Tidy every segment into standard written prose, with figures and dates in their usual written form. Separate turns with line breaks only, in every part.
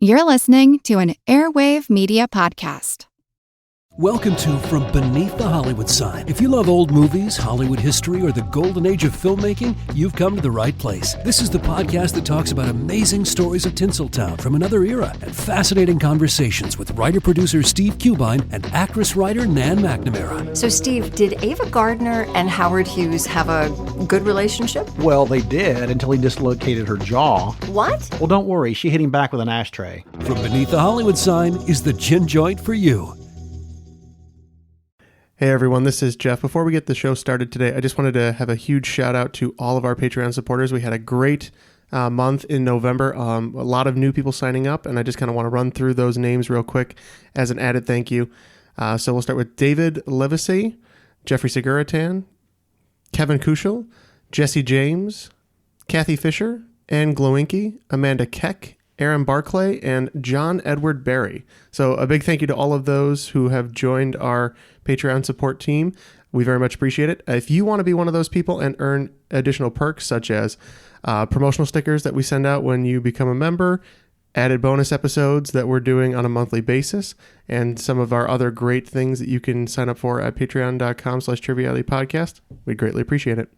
You're listening to an Airwave Media Podcast.
Welcome to From Beneath the Hollywood Sign. If you love old movies, Hollywood history, or the golden age of filmmaking, you've come to the right place. This is the podcast that talks about amazing stories of Tinseltown from another era and fascinating conversations with writer-producer Steve Cubine and actress-writer Nan McNamara.
So, Steve, did Ava Gardner and Howard Hughes have a good relationship?
Well, they did until he dislocated her jaw.
What?
Well, don't worry. She hit him back with an ashtray.
From Beneath the Hollywood Sign is the gin joint for you.
Hey everyone, this is Jeff. Before we get the show started today, I just wanted to have a huge shout out to all of our Patreon supporters. We had a great month in November, a lot of new people signing up, and I just kind of want to run through those names real quick as an added thank you. So we'll start with David Levesey, Jeffrey Seguratan, Kevin Kushel, Jesse James, Kathy Fisher, Ann Glowinky, Amanda Keck, Aaron Barclay, and John Edward Barry. So a big thank you to all of those who have joined our Patreon support team. We very much appreciate it. If you want to be one of those people and earn additional perks such as promotional stickers that we send out when you become a member, added bonus episodes that we're doing on a monthly basis, and some of our other great things that you can sign up for at patreon.com/trivialitypodcast, we'd greatly appreciate it.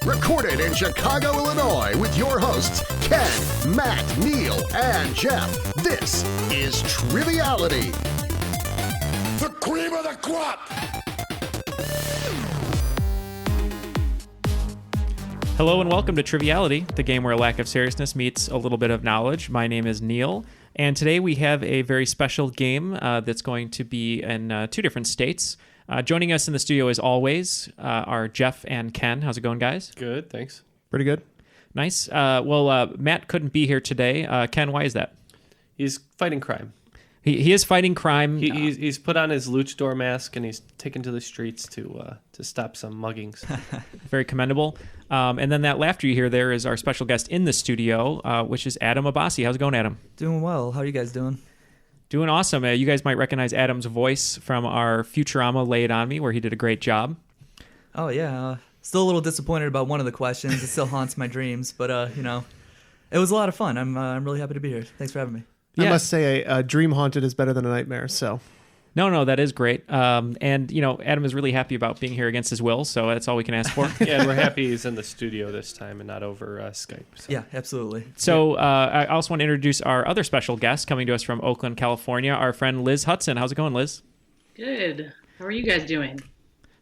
Recorded in Chicago, Illinois, with your hosts, Ken, Matt, Neal, and Jeff. This is Triviality. The cream of the crop!
Hello and welcome to Triviality, the game where a lack of seriousness meets a little bit of knowledge. My name is Neal, and today we have a very special game that's going to be in two different states. Joining us in the studio, as always, are Jeff and Ken. How's it going, guys?
Good, thanks.
Pretty good.
Nice. Matt couldn't be here today. Ken, why is that?
He's fighting crime.
He is fighting crime.
He's put on his luchador mask and he's taken to the streets to stop some muggings.
Very commendable. And then that laughter you hear there is our special guest in the studio, which is Adam Abassi. How's it going, Adam?
Doing well. How are you guys doing?
Doing awesome. You guys might recognize Adam's voice from our Futurama Lay It On Me, where he did a great job.
Oh, yeah. Still a little disappointed about one of the questions. It still haunts my dreams, but, it was a lot of fun. I'm really happy to be here. Thanks for having me.
I must say a dream haunted is better than a nightmare, so...
No, that is great. And, Adam is really happy about being here against his will, so that's all we can ask for.
Yeah, and we're happy he's in the studio this time and not over Skype. So.
Yeah, absolutely.
So I also want to introduce our other special guest coming to us from Oakland, California, our friend Liz Hudson. How's it going, Liz?
Good. How are you guys doing?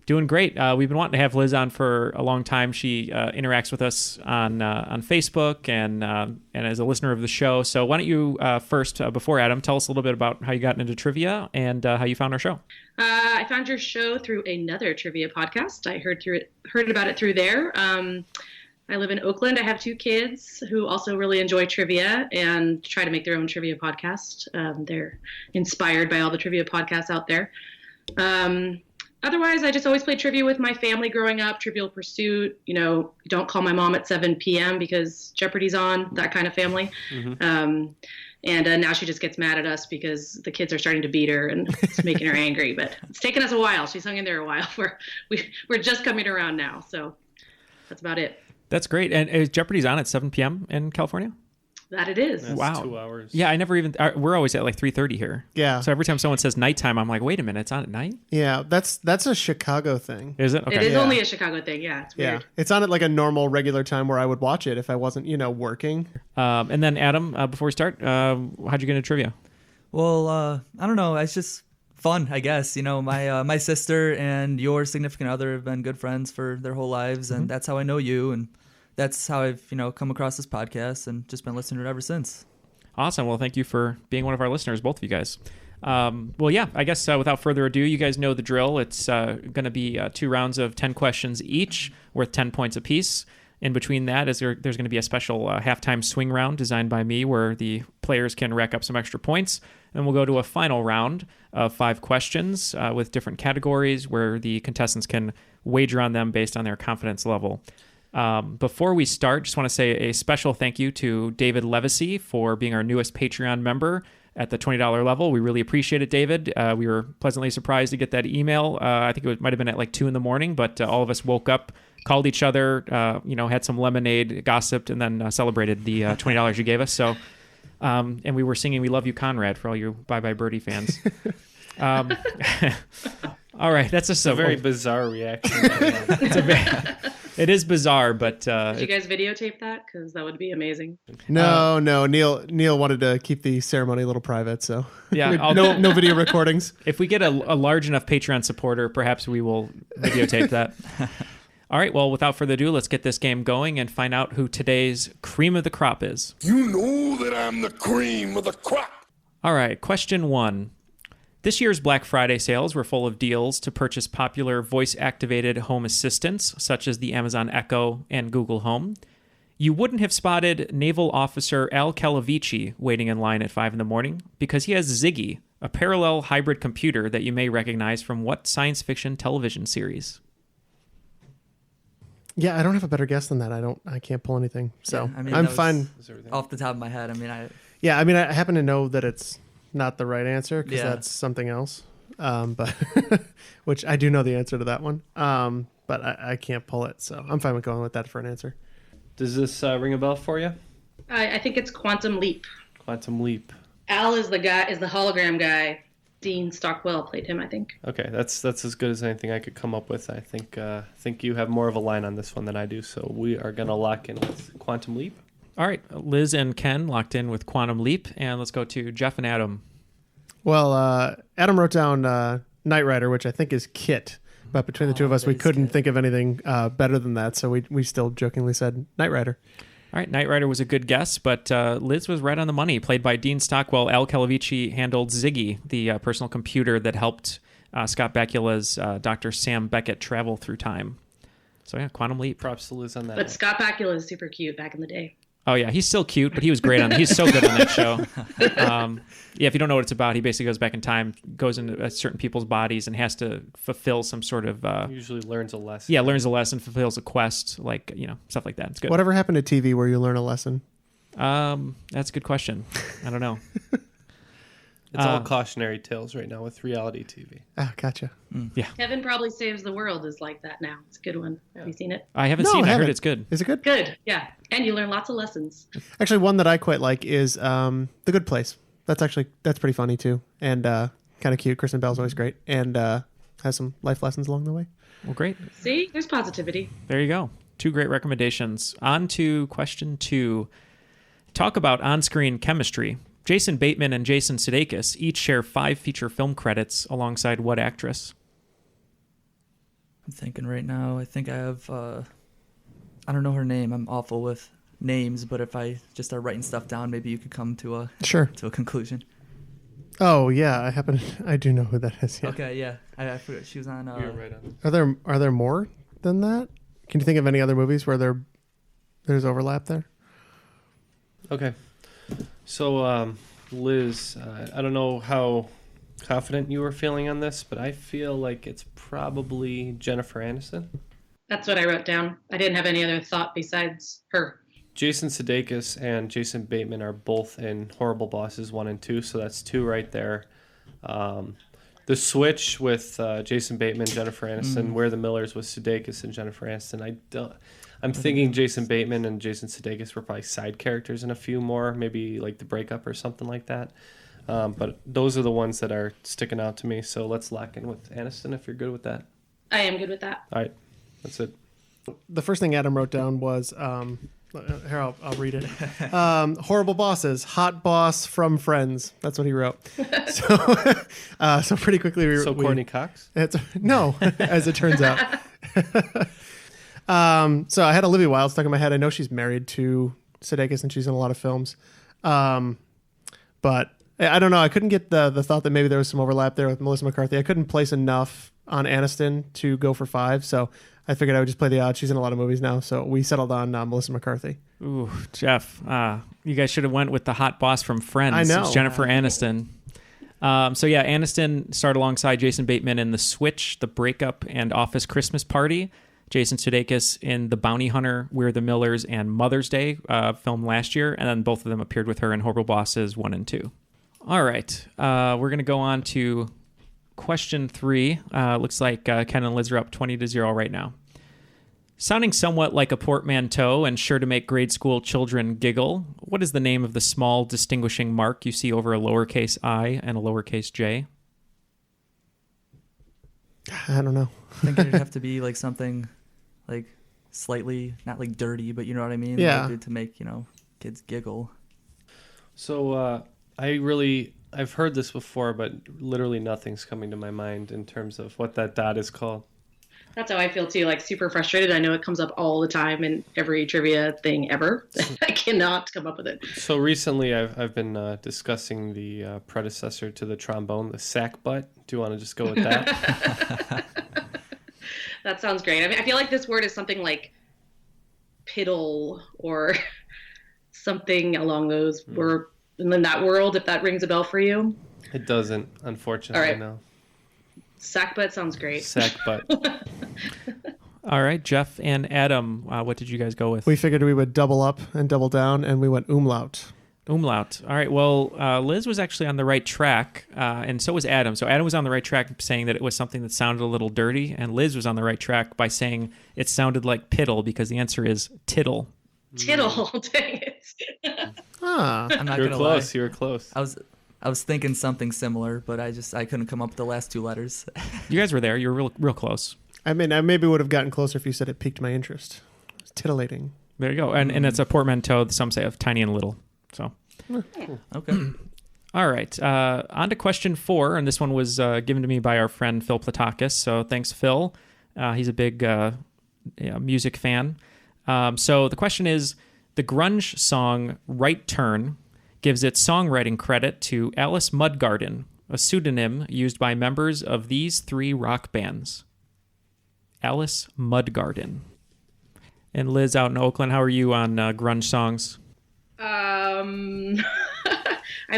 Doing great. We've been wanting to have Liz on for a long time. She interacts with us on Facebook and as a listener of the show. So why don't you first, before Adam, tell us a little bit about how you got into trivia and how you found our show.
I found your show through another trivia podcast. I heard about it through there. I live in Oakland. I have two kids who also really enjoy trivia and try to make their own trivia podcast. They're inspired by all the trivia podcasts out there. Otherwise, I just always played trivia with my family growing up, Trivial Pursuit, you don't call my mom at 7 p.m. because Jeopardy's on, that kind of family. Mm-hmm. And now she just gets mad at us because the kids are starting to beat her and it's making her angry. But it's taken us a while. She's hung in there a while. We're just coming around now. So that's about it.
That's great. And is Jeopardy's on at 7 p.m. in California?
That it is.
That's
wow.
2 hours.
Yeah, I never even... We're always at like 3:30 here.
Yeah.
So every time someone says nighttime, I'm like, wait a minute, it's on at night?
Yeah, that's a Chicago thing.
Is it? Okay.
It is only a Chicago thing, yeah. It's weird.
Yeah, it's on at like a normal, regular time where I would watch it if I wasn't, working.
And then, Adam, before we start, how'd you get into trivia?
Well, I don't know. It's just fun, I guess. My sister and your significant other have been good friends for their whole lives, and that's how I know you, and that's how I've, come across this podcast and just been listening to it ever since.
Awesome. Well, thank you for being one of our listeners, both of you guys. I guess without further ado, you guys know the drill. It's going to be 2 rounds of 10 questions each, worth 10 points apiece. In between that, there's going to be a special halftime swing round designed by me where the players can rack up some extra points. And we'll go to a final round of 5 questions with different categories where the contestants can wager on them based on their confidence level. Before we start, just want to say a special thank you to David Levesey for being our newest Patreon member at the $20 level. We really appreciate it, David. We were pleasantly surprised to get that email. I think it might have been at like 2 a.m, but all of us woke up called each other, had some lemonade, gossiped, and then celebrated the $20 you gave us. So, and we were singing "We Love You, Conrad" for all you Bye Bye Birdie fans. All right, that's a
very bizarre reaction.
It is bizarre, but
did you guys videotape that? Because that would be amazing.
No. Neal wanted to keep the ceremony a little private, so
yeah,
no video recordings.
If we get a large enough Patreon supporter, perhaps we will videotape that. All right, well, without further ado, let's get this game going and find out who today's cream of the crop is.
You know that I'm the cream of the crop.
All right, question 1. This year's Black Friday sales were full of deals to purchase popular voice-activated home assistants, such as the Amazon Echo and Google Home. You wouldn't have spotted Naval Officer Al Calavici waiting in line at 5 in the morning because he has Ziggy, a parallel hybrid computer that you may recognize from what science fiction television series?
Yeah, I don't have a better guess than that. I can't pull anything, so
yeah,
I'm fine.
Off the top of my head,
I happen to know that it's not the right answer because that's something else, but which I do know the answer to that one, but I can't pull it, so I'm fine with going with that for an answer.
Does this ring a bell for you?
I think it's Quantum Leap.
Quantum Leap.
Al is the hologram guy. Dean Stockwell played him, I think.
Okay, that's as good as anything I could come up with. I think you have more of a line on this one than I do, so we are going to lock in with Quantum Leap.
All right, Liz and Ken locked in with Quantum Leap, and let's go to Jeff and Adam.
Well, Adam wrote down Knight Rider, which I think is Kit, but between the two of us, we couldn't think of anything better than that, so we still jokingly said Knight Rider.
All right, Knight Rider was a good guess, but Liz was right on the money. Played by Dean Stockwell, Al Calavici handled Ziggy, the personal computer that helped Scott Bakula's Dr. Sam Beckett travel through time. So yeah, Quantum Leap.
Props to Liz on that.
But Scott Bakula is super cute back in the day.
Oh yeah, he's still cute, but he was great he's so good on that show. If you don't know what it's about, he basically goes back in time, goes into certain people's bodies, and has to fulfill some sort of.
Usually learns a lesson.
Yeah, learns a lesson, fulfills a quest, stuff like that. It's good.
Whatever happened to TV where you learn a lesson?
That's a good question. I don't know.
It's all cautionary tales right now with reality TV.
Ah, gotcha.
Yeah.
Kevin Probably Saves the World is like that now. It's a good one. Have you seen it?
I haven't seen it. I heard it's good.
Is it good?
Good, yeah. And you learn lots of lessons.
Actually, one that I quite like is The Good Place. That's pretty funny too, and kind of cute. Kristen Bell's always great, and has some life lessons along the way.
Well, great.
See, there's positivity.
There you go. 2 great recommendations. On to question 2. Talk about on-screen chemistry. Jason Bateman and Jason Sudeikis each share 5 feature film credits alongside what actress?
I'm thinking right now. I think I have. I don't know her name. I'm awful with names, but if I just start writing stuff down, maybe you could come to a conclusion.
Oh yeah, I do know who that is. Yeah.
Okay, yeah, I forgot she was on.
You're right on.
Are there more than that? Can you think of any other movies where there's overlap there?
Okay. So, Liz, I don't know how confident you were feeling on this, but I feel like it's probably Jennifer Aniston.
That's what I wrote down. I didn't have any other thought besides her.
Jason Sudeikis and Jason Bateman are both in Horrible Bosses 1 and 2, so that's 2 right there. The switch with Jason Bateman, Jennifer Aniston, Where the Millers was Sudeikis and Jennifer Aniston. I'm thinking Jason Bateman and Jason Sudeikis were probably side characters in a few more, maybe like The Breakup or something like that. But those are the ones that are sticking out to me. So let's lock in with Aniston if you're good with that.
I am good with that.
All right, that's it.
The first thing Adam wrote down was here, I'll read it. Horrible Bosses, hot boss from Friends. That's what he wrote. So pretty quickly
Courtney Cox?
No, as it turns out. So I had Olivia Wilde stuck in my head. I know she's married to Sudeikis and she's in a lot of films. But I don't know. I couldn't get the thought that maybe there was some overlap there with Melissa McCarthy. I couldn't place enough on Aniston to go for 5. So I figured I would just play the odds. She's in a lot of movies now. So we settled on Melissa McCarthy.
Ooh, Jeff, you guys should have went with the hot boss from Friends.
I know.
It's Jennifer Aniston. So yeah, Aniston starred alongside Jason Bateman in The Switch, The Breakup, and Office Christmas Party. Jason Sudeikis in The Bounty Hunter, We're the Millers, and Mother's Day, filmed last year. And then both of them appeared with her in Horrible Bosses 1 and 2. All right. We're going to go on to question 3. Looks like Ken and Liz are up 20-0 right now. Sounding somewhat like a portmanteau and sure to make grade school children giggle, what is the name of the small distinguishing mark you see over a lowercase I and a lowercase j?
I don't know.
I think it'd have to be like something like slightly, not like dirty, but you know what I mean?
Yeah.
Like to make, kids giggle.
So I've heard this before, but literally nothing's coming to my mind in terms of what that dot is called.
That's how I feel too, like super frustrated. I know it comes up all the time in every trivia thing ever. I cannot come up with it.
So recently I've been discussing the predecessor to the trombone, the sack butt. Do you want to just go with that?
That sounds great. I mean, I feel like this word is something like piddle or something along those or in that world, if that rings a bell for you.
It doesn't, unfortunately,
all right.
no.
Sack butt sounds great.
Sack butt.
All right, Jeff and Adam, what did you guys go with?
We figured we would double up and double down, and we went umlaut.
Umlaut. All right, well, Liz was actually on the right track, and so was Adam. So Adam was on the right track saying that it was something that sounded a little dirty, and Liz was on the right track by saying it sounded like piddle, because the answer is tittle.
Tittle, dang it.
I'm not
You were
gonna
close,
lie.
you were close.
I was thinking something similar, but I couldn't come up with the last two letters.
You guys were there. You were real close.
I mean, I maybe would have gotten closer if you said it piqued my interest. It's titillating.
There you go. And it's a portmanteau, some say, of tiny and little. So.
Okay.
All right. On to question 4, and this one was given to me by our friend Phil Platakis. So thanks, Phil. He's a big music fan. So the question is, the grunge song Right Turn gives its songwriting credit to Alice Mudgarden, a pseudonym used by members of these 3 rock bands. Alice Mudgarden. And Liz, out in Oakland, how are you on grunge songs?
I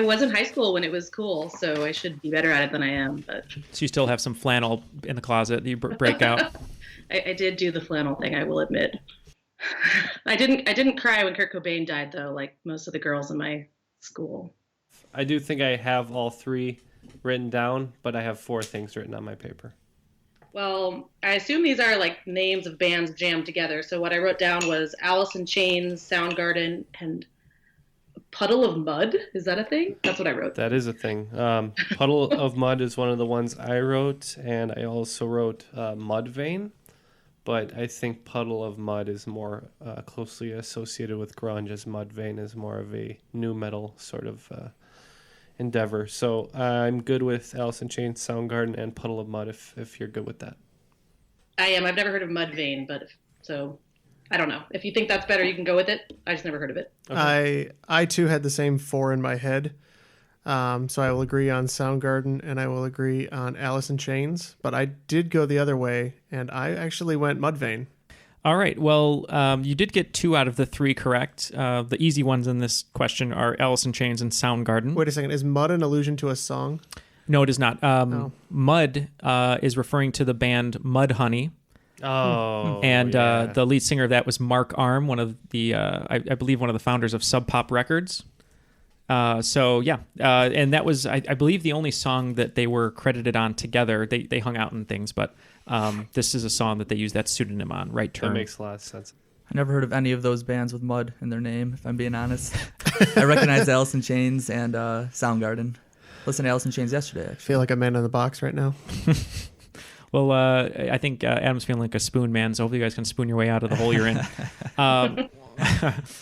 was in high school when it was cool, so I should be better at it than I am. But
So you still have some flannel in the closet that you break out?
I did do the flannel thing, I will admit. I didn't cry when Kurt Cobain died, though, like most of the girls in my school.
I do think I have all 3 written down, but I have 4 things written on my paper.
Well, I assume these are like names of bands jammed together. So what I wrote down was Alice in Chains, Soundgarden, and Puddle of Mud. Is that a thing? That's what I wrote.
That is a thing. Puddle of Mud is one of the ones I wrote, and I also wrote Mudvayne. But I think Puddle of Mud is more closely associated with grunge, as Mudvayne is more of a nu metal sort of endeavor. So I'm good with Alice in Chains, Soundgarden, and Puddle of Mud if you're good with that.
I am. I've never heard of Mudvayne, so I don't know. If you think that's better, you can go with it. I just never heard of it.
Okay.
I too had the same 4 in my head. So I will agree on Soundgarden and I will agree on Alice in Chains. But I did go the other way, and I actually went Mudvayne.
All right. Well, you did get 2 out of the 3 correct. The easy ones in this question are Alice in Chains and Soundgarden.
Wait a second. Is Mud an allusion to a song?
No, it is not. Mud is referring to the band Mudhoney.
Oh,
and
yeah.
The lead singer of that was Mark Arm, one of the, I believe, one of the founders of Sub Pop Records. And that was, I believe, the only song that they were credited on together. They hung out and things, but this is a song that they used that pseudonym on, Right Turn.
That makes a lot of sense.
I never heard of any of those bands with mud in their name, if I'm being honest. I recognize Alice in Chains and Soundgarden. Listened to Alice in Chains yesterday,
I
actually.
feel like a man in the box right now.
Well, I think Adam's feeling like a spoon man, so hopefully you guys can spoon your way out of the hole you're in.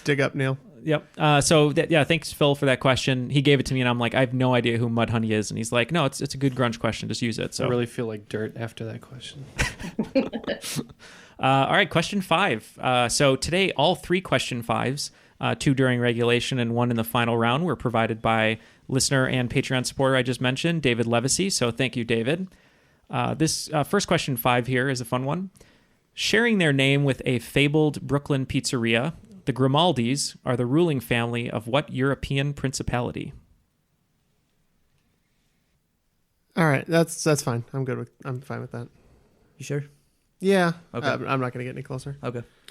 Dig up, Neal.
Yep. Thanks, Phil, for that question. He gave it to me, and I'm like, I have no idea who Mudhoney is. And he's like, no, it's a good grunge question. Just use it. So
I really feel like dirt after that question.
All right, question 5. So today, all 3 question 5s, 2 during regulation and 1 in the final round, were provided by listener and Patreon supporter I just mentioned, David Levacy. So thank you, David. This first question 5 here is a fun one. Sharing their name with a fabled Brooklyn pizzeria, the Grimaldis are the ruling family of what European principality?
All right, that's fine. I'm fine with that.
You sure?
Yeah.
Okay.
I'm not going to get any closer.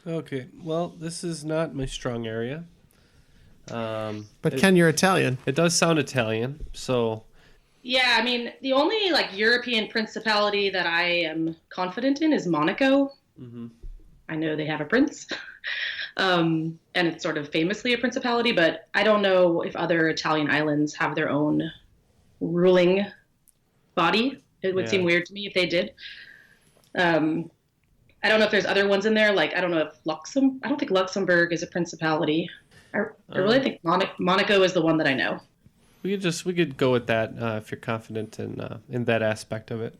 Okay. Well, this is not my strong area.
But Ken, you're Italian.
It does sound Italian, so...
Yeah, I mean, the only European principality that I am confident in is Monaco.
Mm-hmm.
I know they have a prince. And it's sort of famously a principality, but I don't know if other Italian islands have their own ruling body. It would seem weird to me if they did. I don't know if there's other ones in there. Like, I don't know if I don't think Luxembourg is a principality. I really think Monaco is the one that I know.
We could go with that if you're confident in that aspect of it.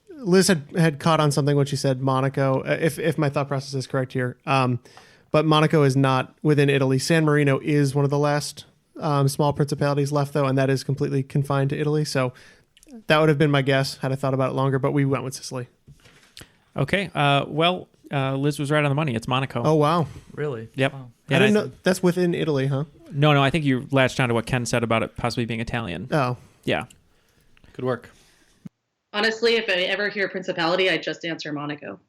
Liz had caught on something when she said Monaco, if my thought process is correct here. But Monaco is not within Italy. San Marino is one of the last small principalities left, though, and that is completely confined to Italy. So that would have been my guess had I thought about it longer, but we went with Sicily.
Okay. Liz was right on the money. It's Monaco.
Oh, wow.
Really?
Yep.
Wow.
I didn't know. That's within Italy, huh?
No, I think you latched on to what Ken said about it possibly being Italian.
Oh.
Yeah.
Good work.
Honestly, if I ever hear principality, I just answer Monaco.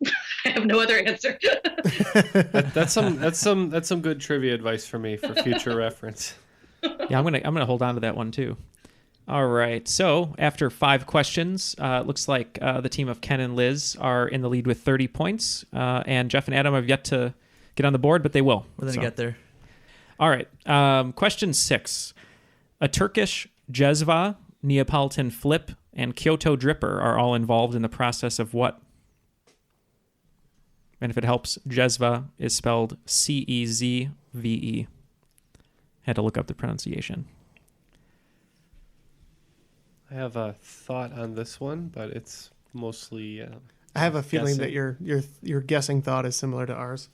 I have no other answer.
That's some good trivia advice for me for future reference.
Yeah, I'm gonna hold on to that one too. All right. So after 5 questions, it looks like the team of Ken and Liz are in the lead with 30 points, and Jeff and Adam have yet to get on the board, but they will.
We're gonna get there.
All right. Question 6: a Turkish jezva, Neapolitan flip, and Kyoto dripper are all involved in the process of what? And if it helps, jezva is spelled Cezve. Had to look up the pronunciation.
I have a thought on this one, but it's mostly.
I have a feeling
guessing.
that your guessing thought is similar to ours.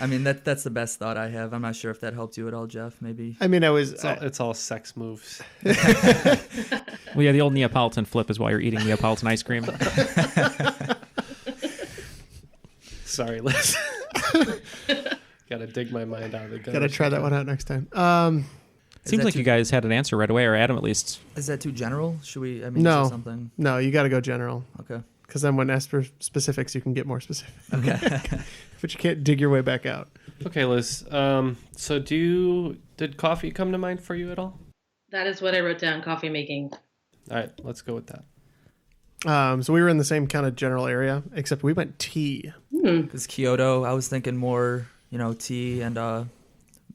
I mean, that's the best thought I have. I'm not sure if that helped you at all, Jeff. Maybe.
I mean,
It's all sex moves.
Well, yeah, the old Neapolitan flip is while you're eating Neapolitan ice cream.
Sorry, Liz. Gotta dig my mind out of the gun.
Gotta try that one out next time.
Seems like you guys had an answer right away, or Adam at least.
Is that too general? Should we? Say something.
No, you got to go general.
Okay.
Because then when asked for specifics, you can get more specific.
Okay.
But you can't dig your way back out.
Okay, Liz. So did coffee come to mind for you at all?
That is what I wrote down, coffee making.
All right, let's go with that.
So we were in the same kind of general area, except we went tea.
Because Kyoto, I was thinking more, tea and,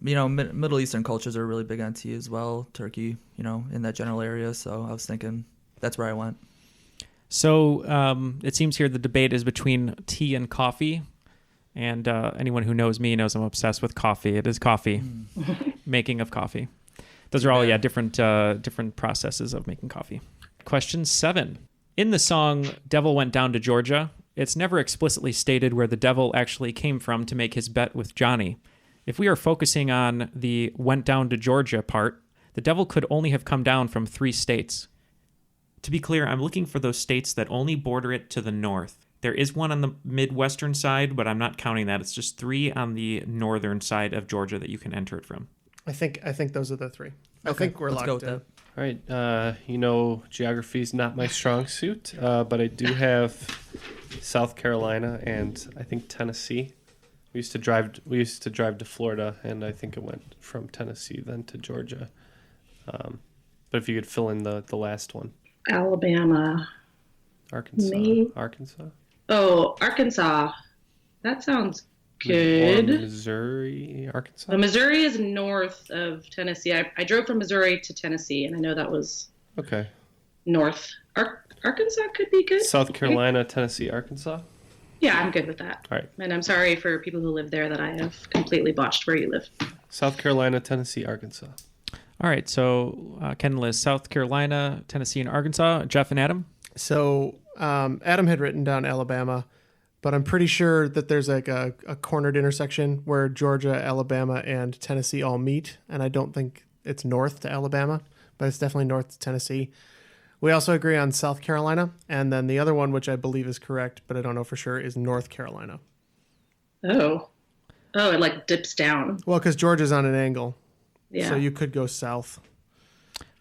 Middle Eastern cultures are really big on tea as well. Turkey, in that general area. So I was thinking that's where I went.
So it seems here the debate is between tea and coffee. And anyone who knows me knows I'm obsessed with coffee. It is coffee, making of coffee. Those are all, different processes of making coffee. Question 7. In the song Devil Went Down to Georgia, it's never explicitly stated where the devil actually came from to make his bet with Johnny. If we are focusing on the went down to Georgia part, the devil could only have come down from 3 states. To be clear, I'm looking for those states that only border it to the north. There is one on the Midwestern side, but I'm not counting that. It's just 3 on the northern side of Georgia that you can enter it from.
I think those are the 3. I think we're
let's
locked
go with
in.
that.
All right. Geography is not my strong suit, but I do have South Carolina and I think Tennessee. We used to drive to Florida, and I think it went from Tennessee then to Georgia. But if you could fill in the last one.
Alabama.
Arkansas.
Oh, Arkansas. That sounds good.
Or Missouri, Arkansas.
Missouri is north of Tennessee. I drove from Missouri to Tennessee, and I know that was
Okay.
north. Arkansas could be good.
South Carolina, Tennessee, Arkansas.
Yeah, I'm good with that.
All right.
And I'm sorry for people who live there that I have completely botched where you live.
South Carolina, Tennessee, Arkansas.
All right, so Ken and Liz, South Carolina, Tennessee, and Arkansas. Jeff and Adam?
So Adam had written down Alabama, but I'm pretty sure that there's like a cornered intersection where Georgia, Alabama, and Tennessee all meet, and I don't think it's north to Alabama, but it's definitely north to Tennessee. We also agree on South Carolina, and then the other one, which I believe is correct, but I don't know for sure, is North Carolina.
Oh, it like dips down.
Well, because Georgia's on an angle,
Yeah.
so you could go south.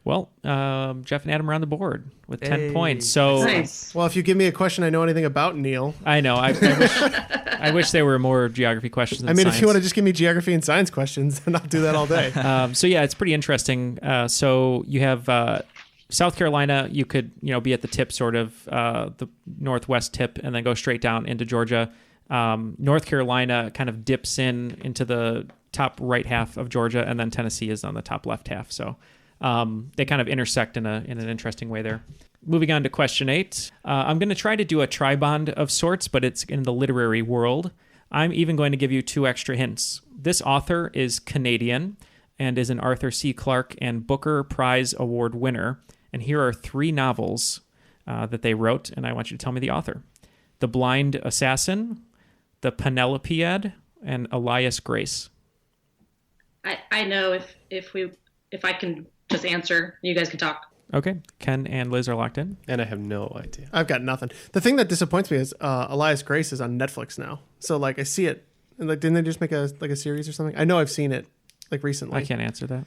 Well, Jeff and Adam are on the board with 10 points. So,
Nice.
Well, if you give me a question I know anything about, Neal.
I know. I wish there were more geography questions than
I mean,
science.
if you want to just give me geography and science questions, then I'll do that all day.
It's pretty interesting. So you have South Carolina. You could be at the tip, sort of the northwest tip, and then go straight down into Georgia. North Carolina kind of dips into the top right half of Georgia, and then Tennessee is on the top left half. So they kind of intersect in an interesting way there. Moving on to question 8. I'm going to try to do a tri-bond of sorts, but it's in the literary world. I'm even going to give you 2 extra hints. This author is Canadian and is an Arthur C. Clarke and Booker Prize Award winner. And here are 3 novels that they wrote, and I want you to tell me the author. The Blind Assassin, The Penelopiad, and Elias Grace.
I know if I can just answer, you guys can talk.
Okay. Ken and Liz are locked in.
And I have no idea.
I've got nothing. The thing that disappoints me is Elias Grace is on Netflix now. So like I see it, and like didn't they just make a series or something? I know I've seen it like recently.
I can't answer that.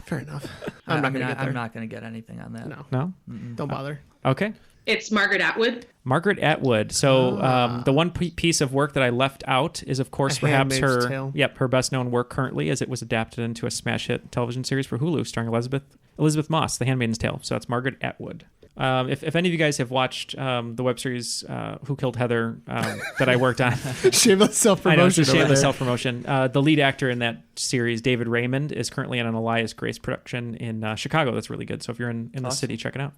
Fair enough. I'm not
gonna get anything on that.
No. Don't bother.
Okay.
It's Margaret Atwood.
Margaret Atwood. So the one piece of work that I left out is, of course, perhaps her best known work currently, as it was adapted into a smash hit television series for Hulu starring Elizabeth Moss, The Handmaid's Tale. So that's Margaret Atwood. If any of you guys have watched the web series Who Killed Heather that I worked on.
Shameless self-promotion.
I know, it's a shameless self-promotion. The lead actor in that series, David Raymond, is currently in an Elias Grace production in Chicago that's really good. So if you're in the city, check it out.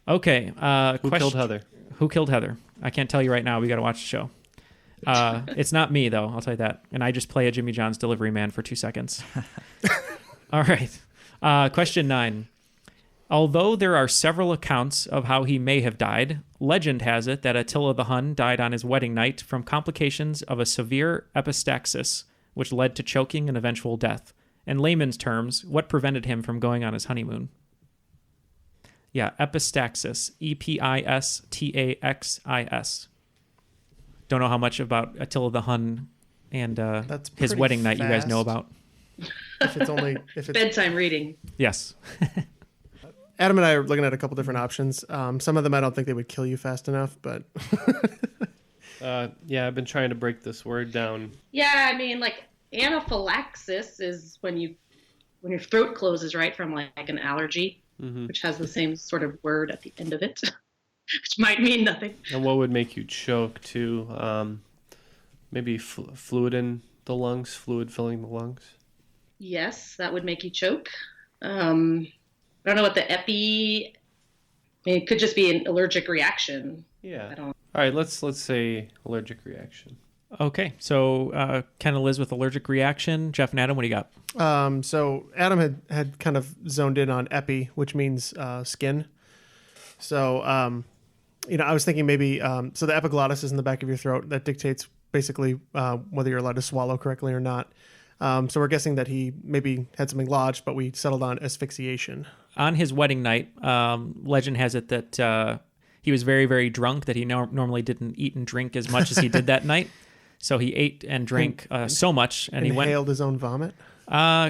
Okay.
Who Killed Heather?
Who Killed Heather? I can't tell you right now. We got to watch the show. It's not me, though. I'll tell you that. And I just play a Jimmy John's delivery man for 2 seconds. All right. Question 9. Although there are several accounts of how he may have died, legend has it that Attila the Hun died on his wedding night from complications of a severe epistaxis, which led to choking and eventual death. In layman's terms, what prevented him from going on his honeymoon? Yeah, epistaxis. Epistaxis. Don't know how much about Attila the Hun and his wedding night you guys know about.
if it's
Bedtime reading.
Yes.
Adam and I are looking at a couple different options. Some of them I don't think they would kill you fast enough, but
yeah, I've been trying to break this word down.
Yeah, I mean, like anaphylaxis is when your throat closes, right, from like an allergy. Mm-hmm. Which has the same sort of word at the end of it, which might mean nothing.
And what would make you choke too? Maybe fluid in the lungs, fluid filling the lungs.
Yes, that would make you choke. I don't know what the I mean, it could just be an allergic reaction.
Yeah. I don't. All right, let's say allergic reaction.
Okay, so Ken and Liz with allergic reaction. Jeff and Adam, what do you got?
So Adam had kind of zoned in on epi, which means skin. So, I was thinking maybe, so the epiglottis is in the back of your throat. That dictates basically whether you're allowed to swallow correctly or not. So we're guessing that he maybe had something lodged, but we settled on asphyxiation.
On his wedding night, legend has it that he was very, very drunk, that he normally didn't eat and drink as much as he did that night. So he ate and drank so much, and he
inhaled his own vomit.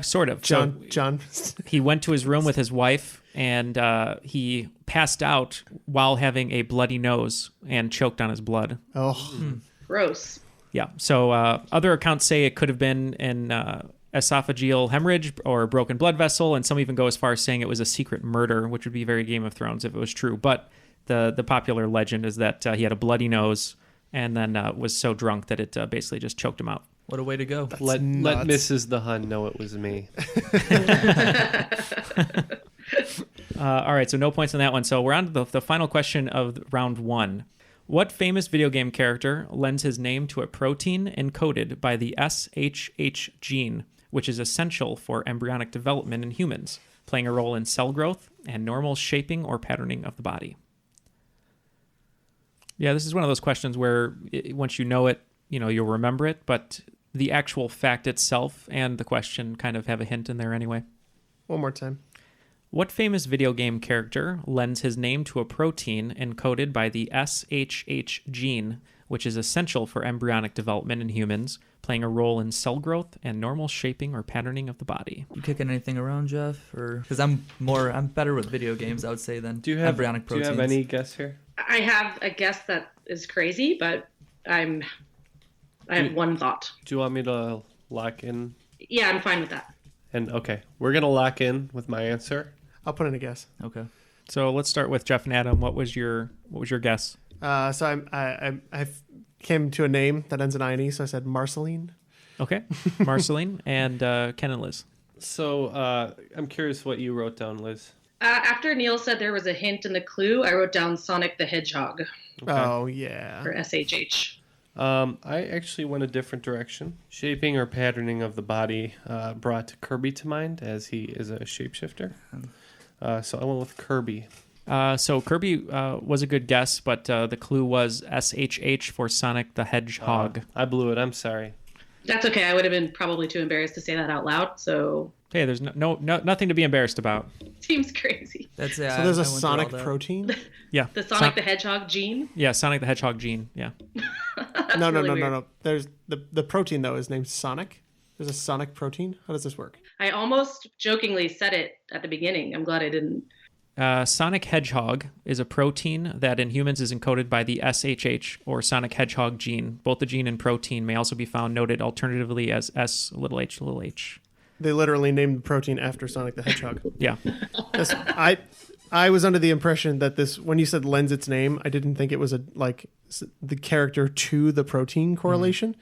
Sort of.
John.
He went to his room with his wife, and he passed out while having a bloody nose and choked on his blood.
Oh,
gross.
Yeah. So other accounts say it could have been an esophageal hemorrhage or a broken blood vessel, and some even go as far as saying it was a secret murder, which would be very Game of Thrones if it was true. But the popular legend is that he had a bloody nose and then was so drunk that it basically just choked him out.
What a way to go.
Let Mrs. the Hun know it was me.
All right, so no points on that one. So we're on to the final question of round 1. What famous video game character lends his name to a protein encoded by the SHH gene, which is essential for embryonic development in humans, playing a role in cell growth and normal shaping or patterning of the body? Yeah, this is one of those questions where once you know it, you'll remember it, but the actual fact itself and the question kind of have a hint in there anyway.
One more time.
What famous video game character lends his name to a protein encoded by the SHH gene, which is essential for embryonic development in humans, playing a role in cell growth and normal shaping or patterning of the body?
You kicking anything around, Jeff? Or because I'm better with video games, I would say, than embryonic proteins.
Do you have any guess here?
I have a guess that is crazy, but I have one thought.
Do you want me to lock in?
Yeah, I'm fine with that.
And okay, we're gonna lock in with my answer.
I'll put in a guess.
Okay.
So let's start with Jeff and Adam. What was your guess?
So I came to a name that ends in I-N-E, so I said Marceline.
Okay. Marceline and Ken and Liz.
So I'm curious what you wrote down, Liz.
After Neal said there was a hint in the clue, I wrote down Sonic the Hedgehog.
Okay. Oh, yeah.
For SHH.
I actually went a different direction. Shaping or patterning of the body brought Kirby to mind, as he is a shapeshifter. So I went with Kirby.
So Kirby was a good guess, but the clue was SHH for Sonic the Hedgehog.
I blew it. I'm sorry.
That's okay. I would have been probably too embarrassed to say that out loud. So
hey, there's nothing to be embarrassed about.
Seems crazy.
That's
So there's a Sonic protein?
Yeah.
The Sonic the Hedgehog gene?
Yeah, Sonic the Hedgehog gene. Yeah.
No. There's the protein though is named Sonic. There's a Sonic protein. How does this work?
I almost jokingly said it at the beginning. I'm glad I didn't.
Sonic Hedgehog is a protein that in humans is encoded by the SHH or Sonic Hedgehog gene. Both the gene and protein may also be found noted alternatively as SH.
They literally named the protein after Sonic the Hedgehog.
Yeah.
I was under the impression that this, when you said lends its name, I didn't think it was the character to the protein correlation.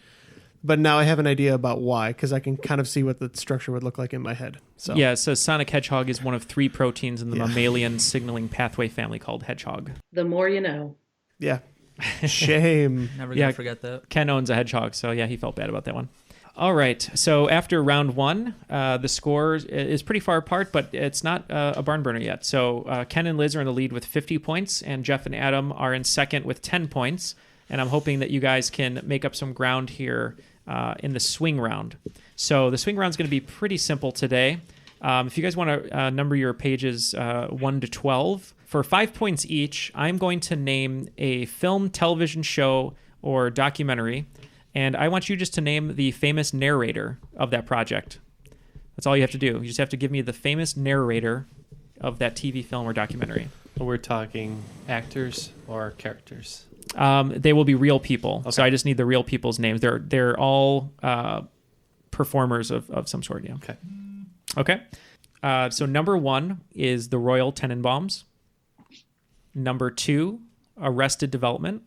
But now I have an idea about why, because I can kind of see what the structure would look like in my head. So
yeah, so Sonic Hedgehog is one of 3 proteins in the mammalian signaling pathway family called hedgehog.
The more you know.
Yeah. Shame.
Never gonna forget that.
Ken owns a hedgehog, so yeah, he felt bad about that one. All right, so after round 1, the score is pretty far apart, but it's not a barn burner yet. So Ken and Liz are in the lead with 50 points, and Jeff and Adam are in second with 10 points. And I'm hoping that you guys can make up some ground here in the swing round. So the swing round is going to be pretty simple today. If you guys want to number your pages 1 to 12, for 5 points each, I'm going to name a film, television show, or documentary, and I want you just to name the famous narrator of that project. That's all you have to do. You just have to give me the famous narrator of that TV film or documentary.
We're talking actors or characters?
They will be real people.
Okay.
So I just need the real people's names. They're all performers of some sort. Yeah. Okay. So number 1 is the Royal Tenenbaums. Number 2, Arrested Development.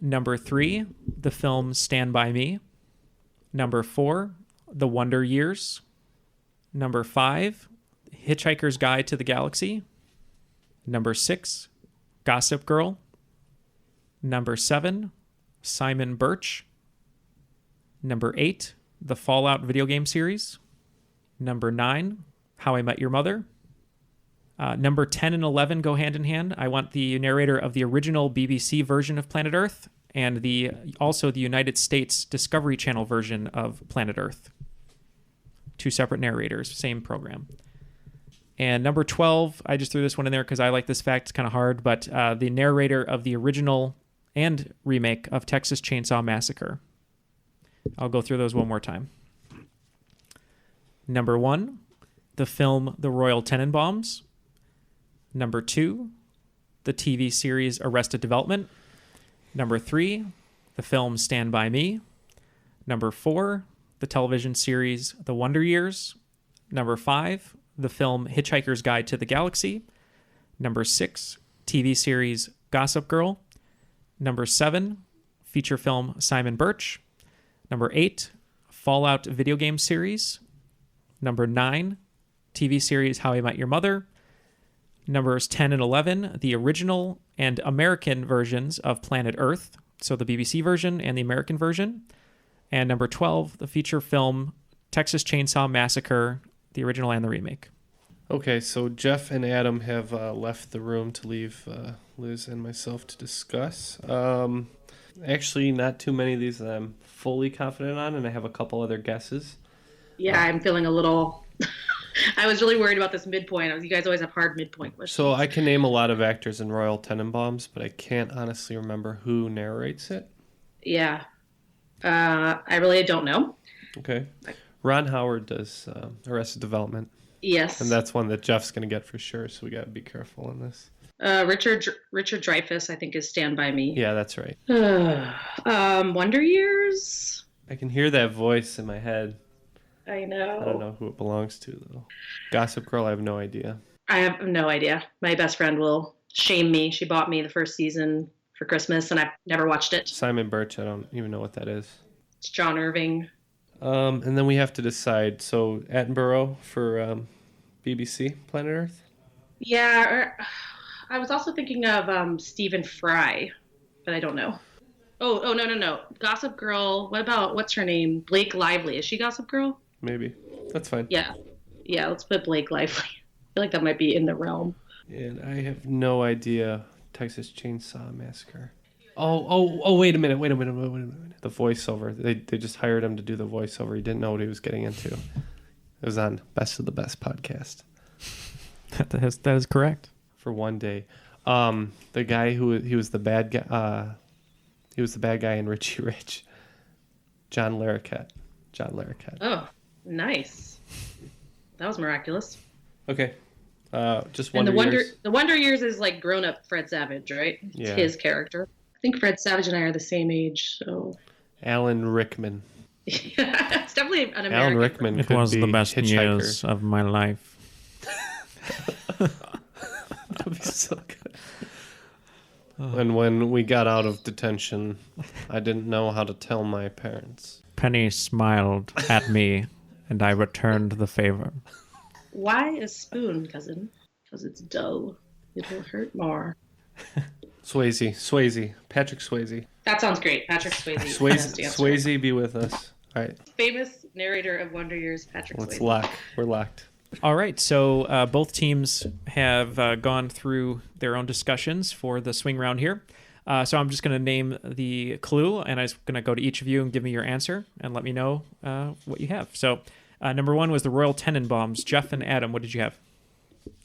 Number 3, the film Stand By Me. Number 4, The Wonder Years. Number 5, Hitchhiker's Guide to the Galaxy. Number 6, Gossip Girl. Number 7, Simon Birch. Number 8, the Fallout video game series. Number 9, How I Met Your Mother. Number 10 and 11 go hand in hand. I want the narrator of the original BBC version of Planet Earth and also the United States Discovery Channel version of Planet Earth. 2 separate narrators, same program. And number 12, I just threw this one in there because I like this fact. It's kind of hard, but the narrator of the original and remake of Texas Chainsaw Massacre. I'll go through those one more time. Number 1, the film The Royal Tenenbaums. Number 2, the TV series Arrested Development. Number 3, the film Stand By Me. Number 4, the television series The Wonder Years. Number 5, the film Hitchhiker's Guide to the Galaxy. Number 6, TV series Gossip Girl. Number 7, feature film Simon Birch. Number 8, Fallout video game series. Number 9, TV series How I Met Your Mother. Numbers 10 and 11, the original and American versions of Planet Earth, so the BBC version and the American version. And number 12, the feature film Texas Chainsaw Massacre, the original and the remake.
Okay, so Jeff and Adam have left the room to leave Liz and myself to discuss. Actually, not too many of these that I'm fully confident on, and I have a couple other guesses.
Yeah, I'm feeling a little... I was really worried about this midpoint. You guys always have hard midpoint questions.
So I can name a lot of actors in Royal Tenenbaums, but I can't honestly remember who narrates it.
Yeah. I really don't know.
Okay. Ron Howard does Arrested Development.
Yes.
And that's one that Jeff's going to get for sure, so we got to be careful on this.
Richard Dreyfuss, I think, is Stand By Me.
Yeah, that's right.
Wonder Years?
I can hear that voice in my head.
I know.
I don't know who it belongs to, though. Gossip Girl, I have no idea.
I have no idea. My best friend will shame me. She bought me the first season for Christmas, and I've never watched it.
Simon Birch, I don't even know what that is.
It's John Irving.
And then we have to decide. So Attenborough for BBC Planet Earth.
Yeah, I was also thinking of Stephen Fry, but I don't know. Oh, no. Gossip Girl. What about, what's her name? Blake Lively. Is she Gossip Girl?
Maybe. That's fine.
Yeah, let's put Blake Lively. I feel like that might be in the realm.
And I have no idea. Texas Chainsaw Massacre. Oh, wait a minute. The voiceover. They just hired him to do the voiceover. He didn't know what he was getting into. It was on Best of the Best podcast.
That is correct.
For one day. The guy he was the bad guy. He was the bad guy in Richie Rich. John Larroquette.
Oh, nice. That was miraculous.
Okay. Just
and
Wonder Years.
the Wonder Years is like grown up Fred Savage, right? It's
Yeah.
his character. I think Fred Savage and I are the same age, so
Alan Rickman.
it's definitely an American.
Alan Rickman
It
could
was
be
the best
Hitchhiker.
years of my life.
That'd be so good. And when we got out of detention, I didn't know how to tell my parents.
Penny smiled at me, and I returned the favor.
Why a spoon, cousin? Because it's dull. It'll hurt more.
Swayze. Patrick Swayze.
That sounds great. Patrick Swayze.
Swayze, be with us. All right.
Famous narrator of Wonder Years, Patrick
Let's
Swayze.
lock. We're locked.
All right, so both teams have gone through their own discussions for the swing round here. So I'm just going to name the clue, and I'm going to go to each of you and give me your answer and let me know what you have. So number one was the Royal Tenenbaums. Jeff and Adam, what did you have?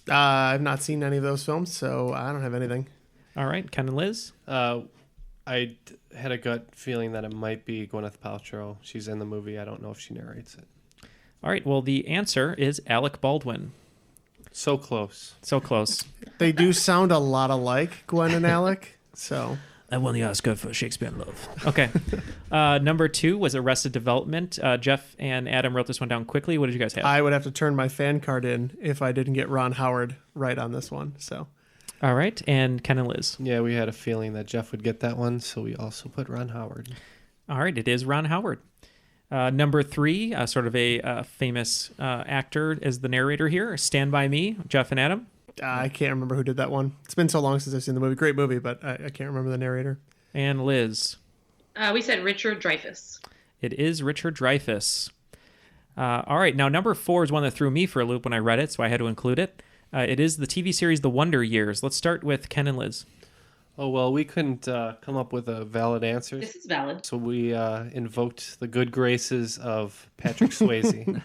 I've not seen any of those films, so I don't have anything.
All right, Ken and Liz?
I had a gut feeling that it might be Gwyneth Paltrow. She's in the movie. I don't know if she narrates it.
All right, well, the answer is Alec Baldwin.
So close.
So close.
They do sound a lot alike, Gwen and Alec, so...
I won the Oscar for Shakespeare in Love. Okay. Number two was Arrested Development. Jeff and Adam wrote this one down quickly. What did you guys have?
I would have to turn my fan card in if I didn't get Ron Howard right on this one, so...
All right, and Ken and Liz.
Yeah, we had a feeling that Jeff would get that one, so we also put Ron Howard.
All right, it is Ron Howard. Number three, sort of a famous actor as the narrator here. Stand By Me, Jeff and Adam.
I can't remember who did that one. It's been so long since I've seen the movie. Great movie, but I can't remember the narrator.
And Liz.
We said Richard Dreyfuss.
It is Richard Dreyfuss. All right, now number four is one that threw me for a loop when I read it, so I had to include it. It is the TV series The Wonder Years. Let's start with Ken and Liz.
Oh, well, we couldn't come up with a valid answer.
This is valid.
So we invoked the good graces of Patrick Swayze.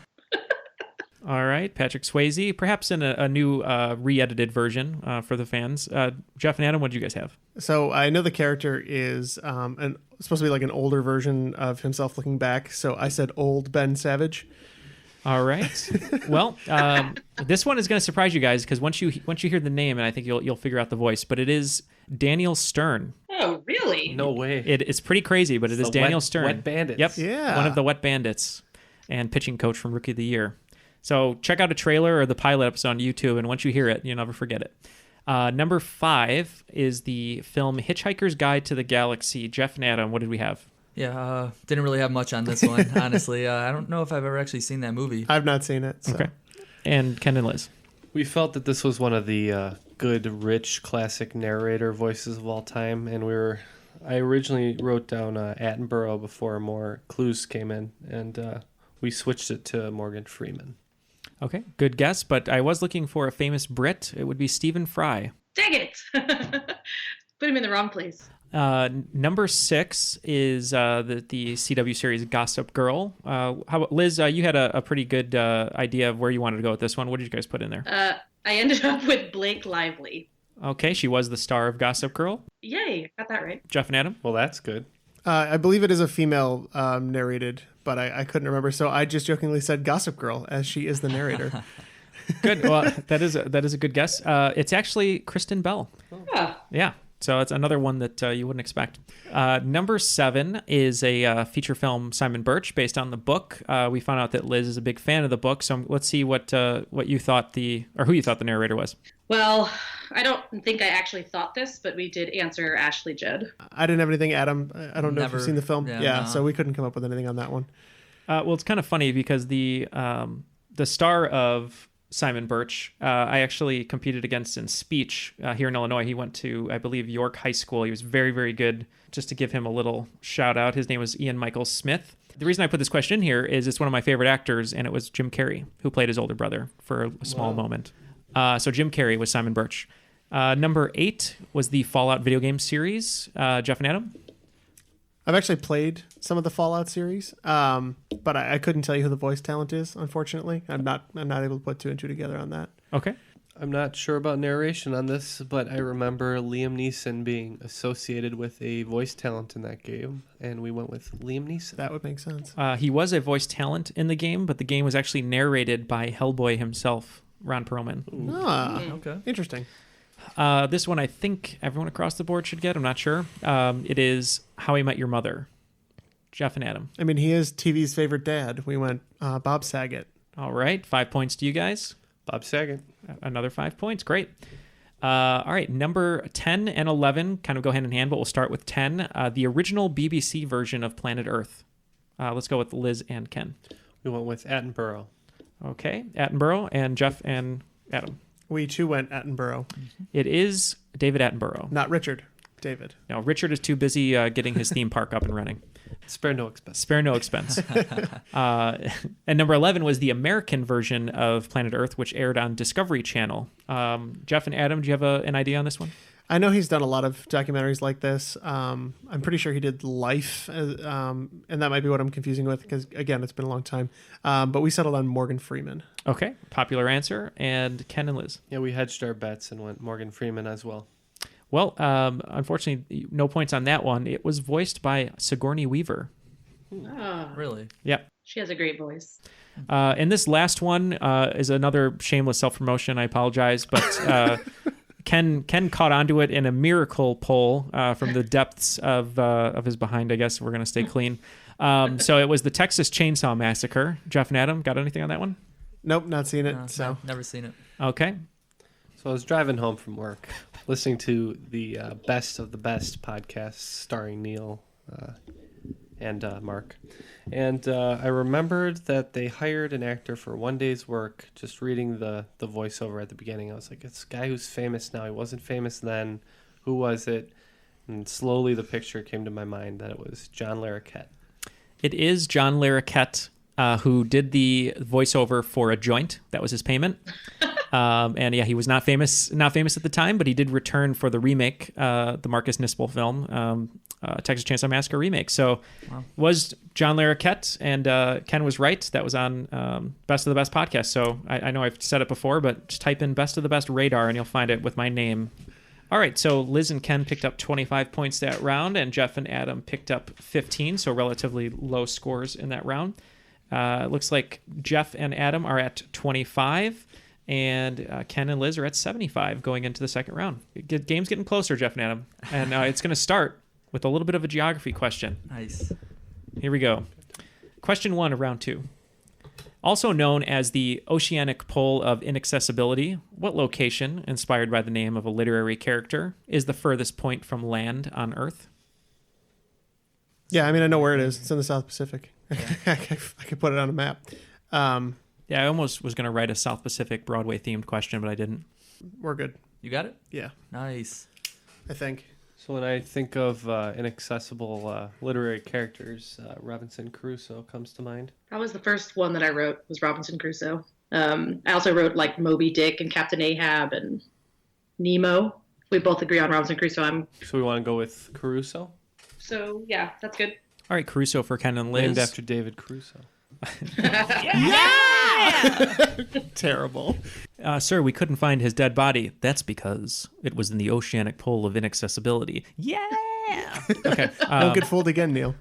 All right, Patrick Swayze, perhaps in a new re-edited version for the fans. Jeff and Adam, what did you guys have?
So I know the character is supposed to be like an older version of himself looking back, so I said old Ben Savage.
All right. Well, this one is going to surprise you guys because once you hear the name, and I think you'll figure out the voice, but it is Daniel Stern.
Oh, really?
No way.
It's pretty crazy, but it is Daniel Stern.
Wet Bandits.
Yep.
Yeah.
One of the Wet Bandits and pitching coach from Rookie of the Year. So check out a trailer or the pilot episode on YouTube, and once you hear it, you'll never forget it. Number five is the film Hitchhiker's Guide to the Galaxy. Jeff and Adam, what did we have?
Yeah, didn't really have much on this one, honestly. I don't know if I've ever actually seen that movie.
I've not seen it. So.
Okay. And Ken and Liz.
We felt that this was one of the good, rich, classic narrator voices of all time, and I originally wrote down Attenborough before more clues came in, and we switched it to Morgan Freeman.
Okay, good guess, but I was looking for a famous Brit. It would be Stephen Fry.
Dang it! Put him in the wrong place.
Number six is the CW series Gossip Girl. How about Liz? You had a pretty good idea of where you wanted to go with this one. What did you guys put in there?
I ended up with Blake Lively.
Okay, she was the star of Gossip Girl.
Yay, got that right.
Jeff and Adam?
Well, that's good.
I believe it is a female narrated, but I couldn't remember, so I just jokingly said Gossip Girl, as she is the narrator.
Good. Well, that is a good guess. It's actually Kristen Bell.
Oh.
Yeah. So it's another one that you wouldn't expect. Number 7 is a feature film, Simon Birch, based on the book. We found out that Liz is a big fan of the book, so let's see what you thought who you thought the narrator was.
Well, I don't think I actually thought this, but we did answer Ashley Judd.
I didn't have anything, Adam. I don't know if you've seen the film.
Yeah, no.
So we couldn't come up with anything on that one.
Well, it's kind of funny because the star of Simon Birch, I actually competed against in speech here in Illinois. He went to, I believe, York High School. He was very, very good. Just to give him a little shout out, his name was Ian Michael Smith. The reason I put this question in here is it's one of my favorite actors, and it was Jim Carrey, who played his older brother for a small moment. So Jim Carrey was Simon Birch. Number 8 was the Fallout video game series. Jeff and Adam?
I've actually played some of the Fallout series, but I couldn't tell you who the voice talent is, unfortunately. I'm not able to put 2 and 2 together on that.
Okay.
I'm not sure about narration on this, but I remember Liam Neeson being associated with a voice talent in that game, and we went with Liam Neeson.
That would make sense.
He was a voice talent in the game, but the game was actually narrated by Hellboy himself, Ron Perlman.
Okay. Interesting.
This one I think everyone across the board should get. I'm not sure. It is How I Met Your Mother. Jeff and Adam.
I mean, he is TV's favorite dad. We went Bob Saget.
All right. 5 points to you guys.
Bob Saget.
Another 5 points. Great. All right. Number 10 and 11 kind of go hand in hand, but we'll start with 10. The original BBC version of Planet Earth. Let's go with Liz and Ken.
We went with Attenborough.
Okay. Attenborough and Jeff and Adam.
We too went Attenborough.
It is David Attenborough.
Not Richard. David.
No, Richard is too busy getting his theme park up and running.
Spare no expense.
Spare no expense. And number 11 was the American version of Planet Earth, which aired on Discovery Channel. Jeff and Adam, do you have an idea on this one?
I know he's done a lot of documentaries like this. I'm pretty sure he did Life, and that might be what I'm confusing with because, again, it's been a long time. But we settled on Morgan Freeman.
Okay, popular answer. And Ken and Liz?
Yeah, we hedged our bets and went Morgan Freeman as well.
Well, unfortunately, no points on that one. It was voiced by Sigourney Weaver.
Oh,
Really?
Yep.
she has a great voice.
And this last one is another shameless self-promotion. I apologize, but Ken caught onto it in a miracle poll from the depths of his behind. I guess we're going to stay clean. So it was the Texas Chainsaw Massacre. Jeff and Adam, got anything on that one?
Nope, not seen it.
No,
So
never seen it.
Okay.
So I was driving home from work, listening to the Best of the Best podcast starring Neal and Mark. And I remembered that they hired an actor for one day's work, just reading the voiceover at the beginning. I was like, it's a guy who's famous now. He wasn't famous then. Who was it? And slowly the picture came to my mind that it was John Larroquette.
It is John Larroquette who did the voiceover for A Joint. That was his payment. And yeah, he was not famous at the time, but he did return for the remake, the Marcus Nispel film, Texas Chainsaw Massacre remake. So was John Larroquette, and Ken was right. That was on Best of the Best podcast. So I know I've said it before, but just type in Best of the Best radar and you'll find it with my name. All right, so Liz and Ken picked up 25 points that round, and Jeff and Adam picked up 15, so relatively low scores in that round. It looks like Jeff and Adam are at 25, and Ken and Liz are at 75 going into the second round. Game's getting closer, Jeff and Adam, and it's going to start with a little bit of a geography question.
Nice.
Here we go. Question 1 of round 2. Also known as the Oceanic Pole of Inaccessibility, what location, inspired by the name of a literary character, is the furthest point from land on Earth?
yeah, I mean, I know where it is. It's in the South Pacific. I could put it on a map.
Yeah, I almost was going to write a South Pacific Broadway-themed question, but I didn't.
We're good.
You got it?
Yeah,
Nice.
I think.
So when I think of inaccessible literary characters, Robinson Crusoe comes to mind.
That was the first one that I wrote, was Robinson Crusoe. I also wrote like Moby Dick and Captain Ahab and Nemo. We both agree on Robinson Crusoe.
So we want to go with Crusoe?
So yeah, that's good.
All right, Crusoe for Ken and Liz.
Named after David Crusoe.
Terrible.
Sir, we couldn't find his dead body. That's because it was in the Oceanic Pole of Inaccessibility. Yeah! Okay.
Don't get fooled again, Neal.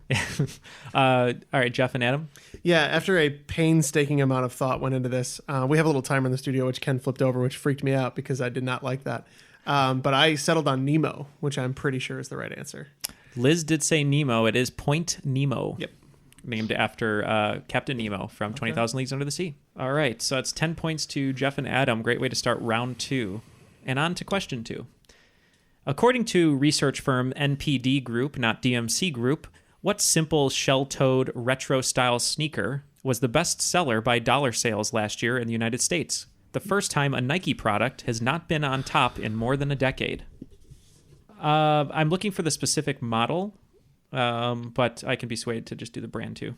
All right, Jeff and Adam.
Yeah, after a painstaking amount of thought went into this, we have a little timer in the studio, which Ken flipped over, which freaked me out because I did not like that. But I settled on Nemo, which I'm pretty sure is the right answer.
Liz did say Nemo. It is Point Nemo.
Yep.
Named after Captain Nemo from 20,000 Leagues Under the Sea. All right, so it's 10 points to Jeff and Adam. Great way to start round 2. And on to question 2. According to research firm NPD Group, not DMC Group, what simple shell-toed retro-style sneaker was the best seller by dollar sales last year in the United States? The first time a Nike product has not been on top in more than a decade. I'm looking for the specific model, but I can be swayed to just do the brand too.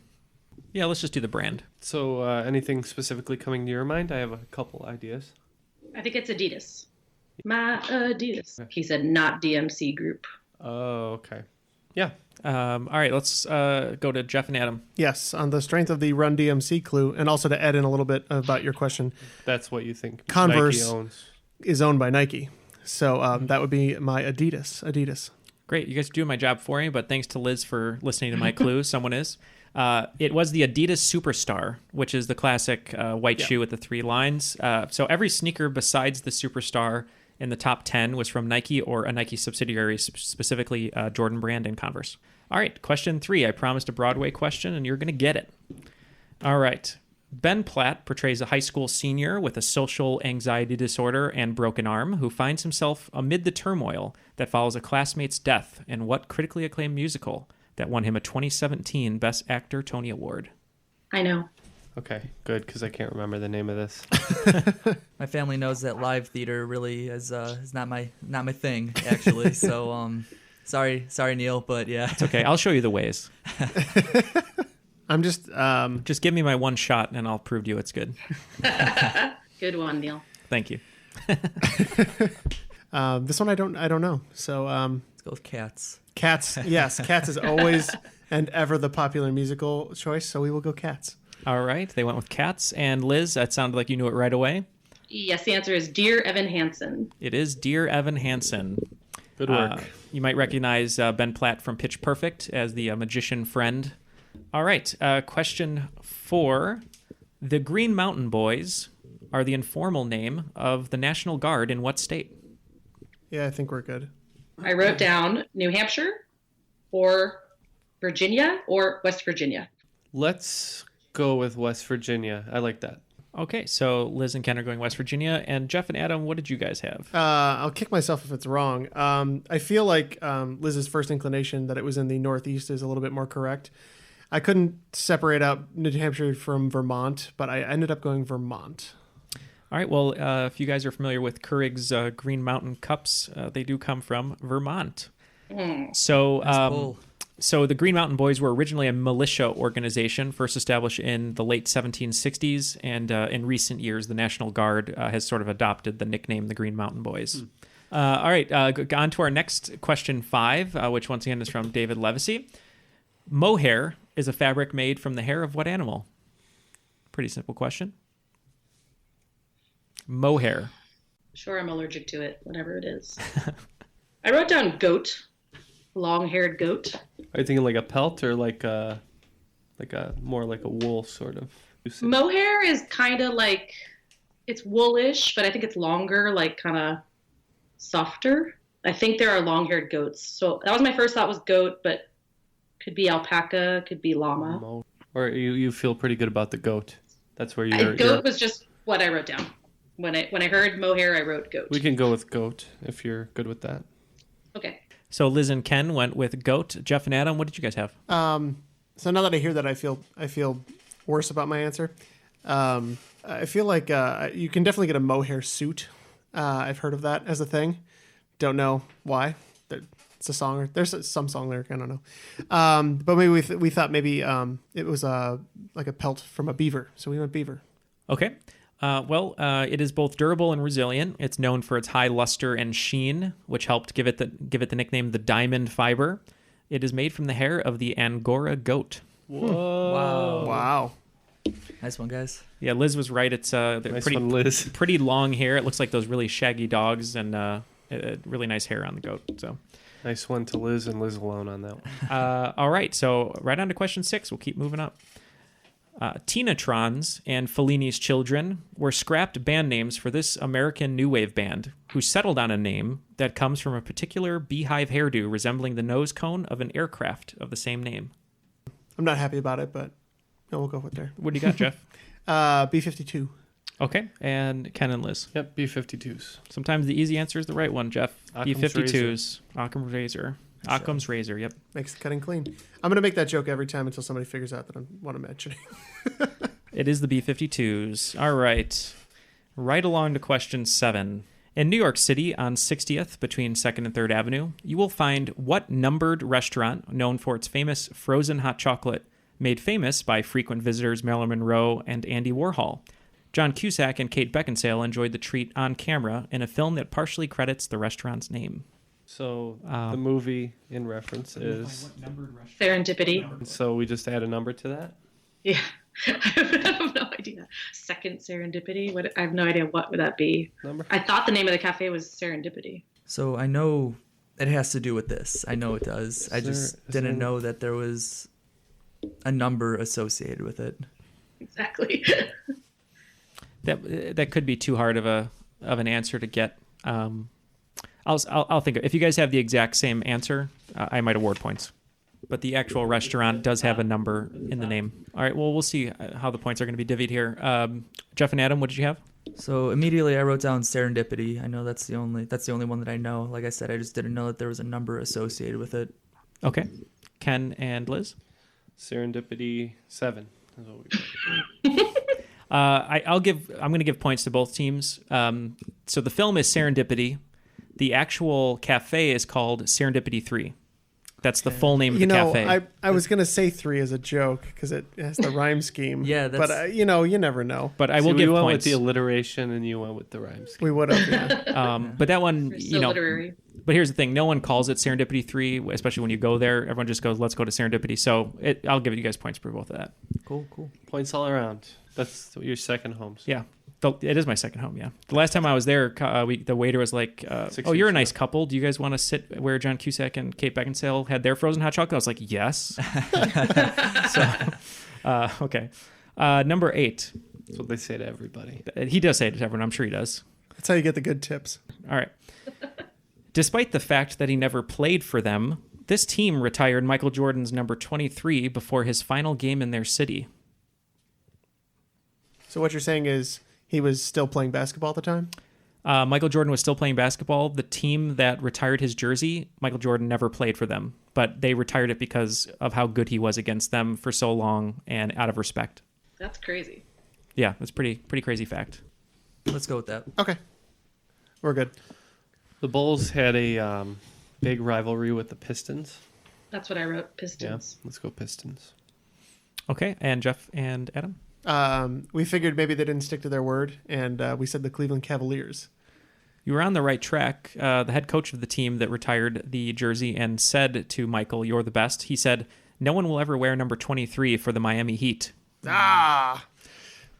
Yeah, let's just do the brand.
So anything specifically coming to your mind? I have a couple ideas.
I think it's Adidas. My Adidas. He said not DMC Group.
Oh, okay. Yeah.
All right, let's go to Jeff and Adam.
Yes, on the strength of the Run DMC clue, and also to add in a little bit about your question.
That's what you think
Converse
Nike owns.
Is owned by Nike. So that would be my Adidas.
Great. You guys are doing my job for me, but thanks to Liz for listening to my clue. Someone is. It was the Adidas Superstar, which is the classic white shoe with the 3 lines. So every sneaker besides the Superstar in the top 10 was from Nike or a Nike subsidiary, specifically Jordan Brand and Converse. All right, question 3. I promised a Broadway question, and you're going to get it. All right. Ben Platt portrays a high school senior with a social anxiety disorder and broken arm who finds himself amid the turmoil that follows a classmate's death in what critically acclaimed musical that won him a 2017 Best Actor Tony Award?
I know.
Okay, good, because I can't remember the name of this.
My family knows that live theater really is not my thing, actually. So sorry Neal, but yeah.
It's okay. I'll show you the ways.
I'm just
give me my one shot and I'll prove to you it's good.
Good one, Neal.
Thank you.
This one I don't know. So
let's go with Cats.
Cats, yes, Cats is always and ever the popular musical choice. So we will go Cats.
All right, they went with Cats. And Liz, that sounded like you knew it right away.
Yes, the answer is Dear Evan Hansen.
It is Dear Evan Hansen.
Good work.
You might recognize Ben Platt from Pitch Perfect as the magician friend. All right, question 4. The Green Mountain Boys are the informal name of the National Guard in what state?
Yeah, I think we're good.
I wrote down New Hampshire or Virginia or West Virginia.
Let's go with West Virginia. I like that.
Okay, so Liz and Ken are going West Virginia. And Jeff and Adam, what did you guys have?
I'll kick myself if it's wrong. I feel like Liz's first inclination that it was in the Northeast is a little bit more correct. I couldn't separate out New Hampshire from Vermont, but I ended up going Vermont.
All right, well, if you guys are familiar with Keurig's Green Mountain Cups, they do come from Vermont. So,
Cool.
So the Green Mountain Boys were originally a militia organization, first established in the late 1760s, and in recent years, the National Guard has sort of adopted the nickname the Green Mountain Boys. All right, on to our next question 5, which once again is from David Levesey. Mohair is a fabric made from the hair of what animal? Pretty simple question. Mohair.
Sure, I'm allergic to it, whatever it is. I wrote down goat, long-haired goat.
Are you thinking like a pelt or like a more like a wool sort of?
Mohair is kind of like, it's woolish, but I think it's longer, like kind of softer. I think there are long-haired goats. So that was my first thought was goat, but could be alpaca, could be llama.
Or you feel pretty good about the goat. That's where you're.
Goat was just what I wrote down. When I heard mohair, I wrote goat.
We can go with goat if you're good with that.
Okay.
So Liz and Ken went with goat. Jeff and Adam, what did you guys have?
So now that I hear that, I feel worse about my answer. I feel like you can definitely get a mohair suit. I've heard of that as a thing. Don't know why. It's a song. There's some song lyric. I don't know. But maybe we thought maybe it was like a pelt from a beaver. So we went beaver.
Okay. It is both durable and resilient. It's known for its high luster and sheen, which helped give it the nickname the diamond fiber. It is made from the hair of the Angora goat.
Whoa.
Wow.
Nice one, guys.
Yeah, Liz was right. It's
nice one, Liz.
Pretty long hair. It looks like those really shaggy dogs, and really nice hair on the goat. So
nice one to Liz and Liz alone on that one.
All right, so right on to question 6. We'll keep moving up. Tinatrons and Fellini's Children were scrapped band names for this American new wave band, who settled on a name that comes from a particular beehive hairdo resembling the nose cone of an aircraft of the same name.
I'm not happy about it, but no, we'll go with there.
What do you got, Jeff?
B-52.
Okay, and Ken and Liz.
Yep, B-52s.
Sometimes the easy answer is the right one, Jeff.
Occam's
B-52s. Occam's razor. Occam's razor, yep.
Makes the cutting clean. I'm going to make that joke every time until somebody figures out that I want to mention it.
It is the B-52s. All right. Right along to question 7. In New York City on 60th between 2nd and 3rd Avenue, you will find what numbered restaurant known for its famous frozen hot chocolate, made famous by frequent visitors Marilyn Monroe and Andy Warhol. John Cusack and Kate Beckinsale enjoyed the treat on camera in a film that partially credits the restaurant's name.
So the movie in reference is
Serendipity.
So we just add a number to that?
Yeah. I have no idea. Second Serendipity? What? I have no idea. What would that be?
Number?
I thought the name of the cafe was Serendipity.
So I know it has to do with this. I know it does. I just didn't know that there was a number associated with it.
Exactly.
That could be too hard of an answer to get. I'll think if you guys have the exact same answer, I might award points. But the actual restaurant does have a number in the name. All right, well, we'll see how the points are going to be divvied here. Jeff and Adam, what did you have?
So immediately I wrote down Serendipity. I know that's the only one that I know. Like I said, I just didn't know that there was a number associated with it.
Okay. Ken and Liz?
Serendipity 7 is what we got.
I'm going to give points to both teams. So the film is Serendipity. The actual cafe is called Serendipity 3. That's the full name of the cafe.
I was going to say 3 as a joke because it has the rhyme scheme.
Yeah,
but you never know.
But I will give
we went
points.
with the alliteration and you went with the rhyme scheme.
We would have, yeah.
But that one,
literary.
But here's the thing: no one calls it Serendipity 3, especially when you go there. Everyone just goes, "Let's go to Serendipity." So I'll give you guys points for both of that.
Cool.
Points all around. That's your second home. So.
Yeah. It is my second home, yeah. The last time I was there, the waiter was like, "Oh, you're a nice couple. Do you guys want to sit where John Cusack and Kate Beckinsale had their frozen hot chocolate?" I was like, "Yes." Okay. Number 8.
That's what they say to everybody.
He does say it to everyone. I'm sure he does.
That's how you get the good tips.
All right. Despite the fact that he never played for them, this team retired Michael Jordan's number 23 before his final game in their city.
So what you're saying is he was still playing basketball at the time?
Michael Jordan was still playing basketball. The team that retired his jersey, Michael Jordan never played for them, but they retired it because of how good he was against them for so long and out of respect.
That's crazy.
Yeah, that's pretty crazy fact.
Let's go with that.
Okay. We're good.
The Bulls had a big rivalry with the Pistons.
That's what I wrote. Pistons.
Yeah, let's go Pistons.
Okay, and Jeff and Adam?
We figured maybe they didn't stick to their word, and we said the Cleveland Cavaliers.
You were on the right track. The head coach of the team that retired the jersey and said to Michael, "You're the best." He said, "No one will ever wear number 23 for the Miami Heat."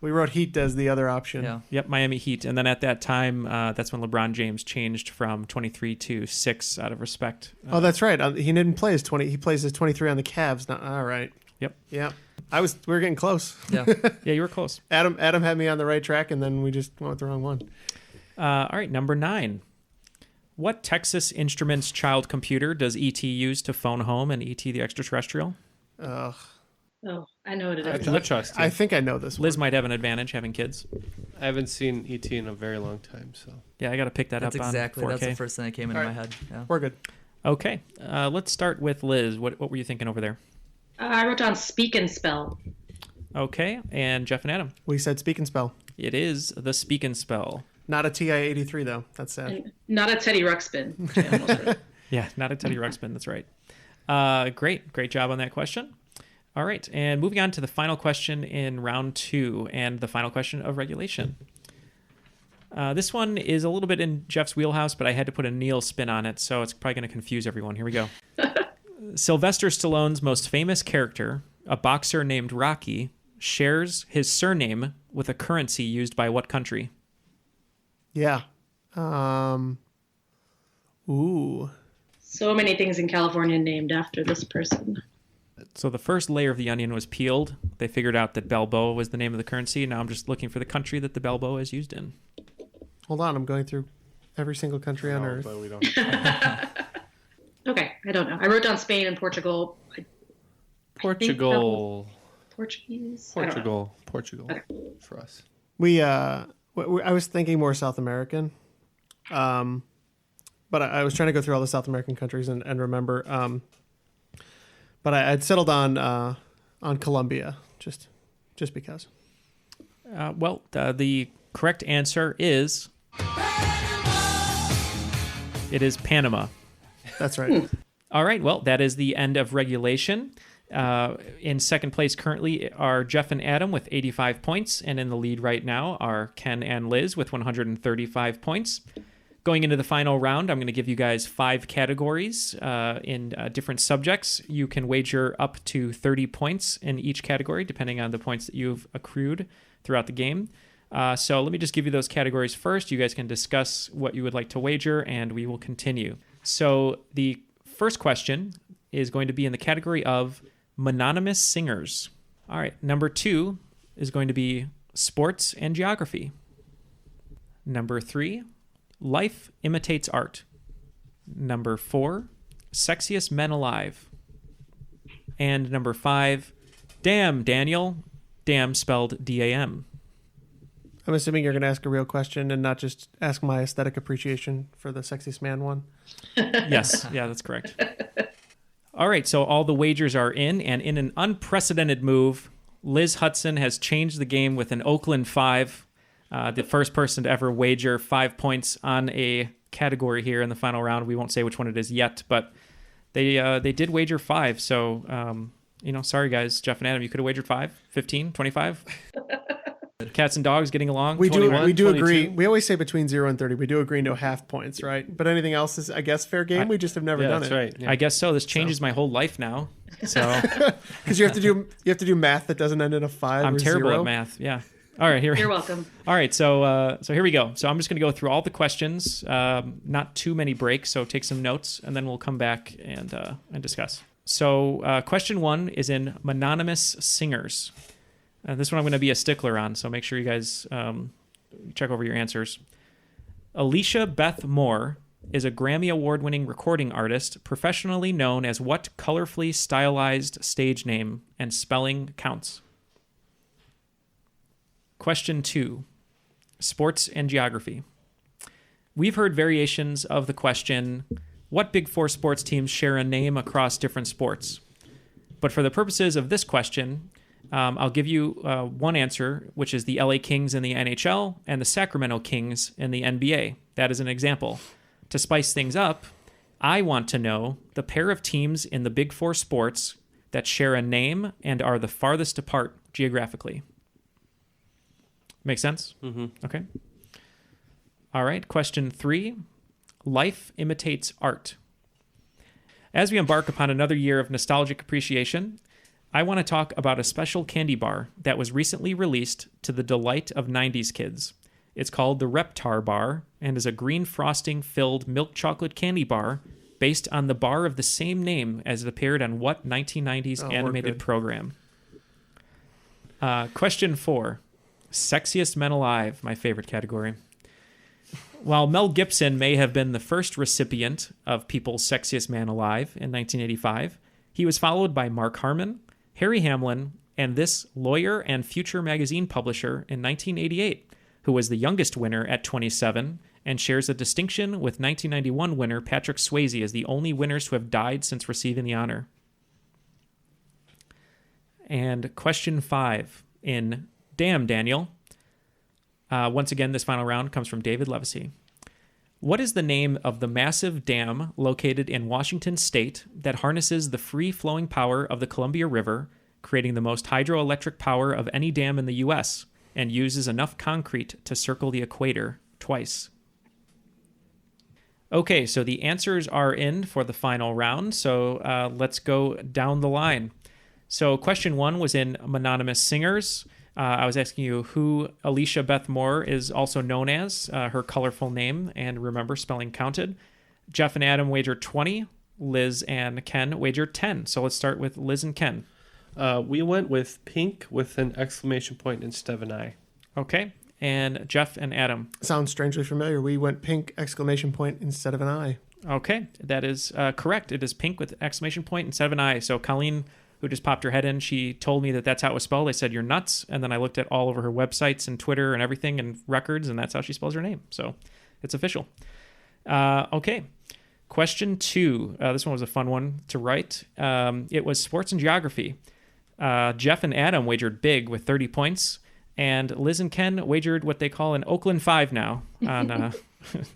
We wrote Heat as the other option.
Yeah.
Yep, Miami Heat. And then at that time, that's when LeBron James changed from 23 to 6 out of respect.
Oh, that's right. He didn't play as 20. He plays as 23 on the Cavs. All right.
Yep.
Yeah. We were getting close.
Yeah.
Yeah, you were close.
Adam had me on the right track, and then we just went with the wrong one.
All right, number 9. What Texas Instruments child computer does E.T. use to phone home and E.T. the extraterrestrial?
Ugh.
Oh, I know what it is.
I trust you.
I think I know this one.
Liz might have an advantage having kids.
I haven't seen E.T. in a very long time, so.
Yeah, I got to pick that
That's
up
exactly.
on 4K.
That's the first thing that came into my head. Yeah.
We're good.
Okay, let's start with Liz. What were you thinking over there?
I wrote down Speak and Spell.
Okay, and Jeff and Adam?
We said Speak and Spell.
It is the Speak and Spell.
Not a TI-83, though. That's sad.
And not a Teddy Ruxpin.
Yeah, not a Teddy Ruxpin. That's right. Great job on that question. All right, and moving on to the final question in round 2 and the final question of regulation. This one is a little bit in Jeff's wheelhouse, but I had to put a Neal spin on it, so it's probably going to confuse everyone. Here we go. Sylvester Stallone's most famous character, a boxer named Rocky, shares his surname with a currency used by what country?
Yeah. Ooh.
So many things in California named after this person.
So the first layer of the onion was peeled. They figured out that Balboa was the name of the currency. Now I'm just looking for the country that the Balboa is used in.
Hold on, I'm going through every single country on Earth.
But we don't.
Okay, I don't know. I wrote down Spain and Portugal.
Portugal.
Portuguese. I don't know.
Portugal.
Okay.
For us.
I was thinking more South American, but I was trying to go through all the South American countries and remember. But I'd settled on Colombia just because.
The correct answer is it is Panama.
That's right.
All right. Well, that is the end of regulation. In second place currently are Jeff and Adam with 85 points, and in the lead right now are Ken and Liz with 135 points. Going into the final round, I'm going to give you guys 5 categories in different subjects. You can wager up to 30 points in each category, depending on the points that you've accrued throughout the game. So let me just give you those categories first. You guys can discuss what you would like to wager, and we will continue. So the first question is going to be in the category of mononymous singers. All right, number 2 is going to be sports and geography. Number 3, life imitates art. Number 4, sexiest men alive. And number 5, damn, Daniel. Damn spelled D-A-M.
I'm assuming you're going to ask a real question and not just ask my aesthetic appreciation for the sexiest man one.
Yes, yeah, that's correct. All right, so all the wagers are in, and in an unprecedented move, Liz Hudson has changed the game with an Oakland 5, the first person to ever wager 5 points on a category here in the final round. We won't say which one it is yet, but they did wager 5. So, sorry guys, Jeff and Adam, you could have wagered 5, 15, 25. Cats and dogs getting along.
We
21,
do
22.
agree. We always say between 0 and 30. We do agree no half points, right? But anything else is, I guess, fair game. We just have never done
that's
it.
right. Yeah.
I guess so. This changes my whole life now. So
Because you have to do math that doesn't end in a 5.
I'm
or
terrible
0.
at math. Yeah. All right, here.
You're welcome.
All right, so here we go. So I'm just going to go through all the questions. Not too many breaks, so take some notes, and then we'll come back and discuss. So question 1 is in mononymous singers. This one I'm going to be a stickler on, so make sure you guys check over your answers. Alicia Beth Moore is a Grammy Award-winning recording artist professionally known as what colorfully stylized stage name, and spelling counts? Question 2, sports and geography. We've heard variations of the question, what Big Four sports teams share a name across different sports? But for the purposes of this question, I'll give you one answer, which is the LA Kings in the NHL and the Sacramento Kings in the NBA. That is an example. To spice things up, I want to know the pair of teams in the Big Four sports that share a name and are the farthest apart geographically. Make sense?
Mm-hmm.
Okay. All right. Question 3. Life imitates art. As we embark upon another year of nostalgic appreciation, I want to talk about a special candy bar that was recently released to the delight of 90s kids. It's called the Reptar Bar and is a green frosting-filled milk chocolate candy bar based on the bar of the same name as it appeared on what 1990s animated program? Question 4. Sexiest men alive, my favorite category. While Mel Gibson may have been the first recipient of People's Sexiest Man Alive in 1985, he was followed by Mark Harmon, Harry Hamlin, and this lawyer and Future magazine publisher in 1988, who was the youngest winner at 27 and shares a distinction with 1991 winner Patrick Swayze as the only winners to have died since receiving the honor. And question 5 in Damn, Daniel. Once again, this final round comes from David Levesey. What is the name of the massive dam located in Washington state that harnesses the free-flowing power of the Columbia River, creating the most hydroelectric power of any dam in the U.S., and uses enough concrete to circle the equator twice? Okay, so the answers are in for the final round, so let's go down the line. So question 1 was in mononymous singers. I was asking you who Alicia Beth Moore is also known as, her colorful name, and remember, spelling counted. Jeff and Adam wagered 20. Liz and Ken wagered 10. So let's start with Liz and Ken.
We went with pink with an exclamation point instead of an I.
Okay. And Jeff and Adam.
Sounds strangely familiar. We went pink exclamation point instead of an I.
Okay, that is correct. It is pink with exclamation point instead of an I. So Colleen, who just popped her head in, she told me that that's how it was spelled. I said, you're nuts. And then I looked at all over her websites and Twitter and everything and records, and that's how she spells her name. So it's official. Okay. Question 2. This one was a fun one to write. It was sports and geography. Jeff and Adam wagered big with 30 points. And Liz and Ken wagered what they call an Oakland 5 now on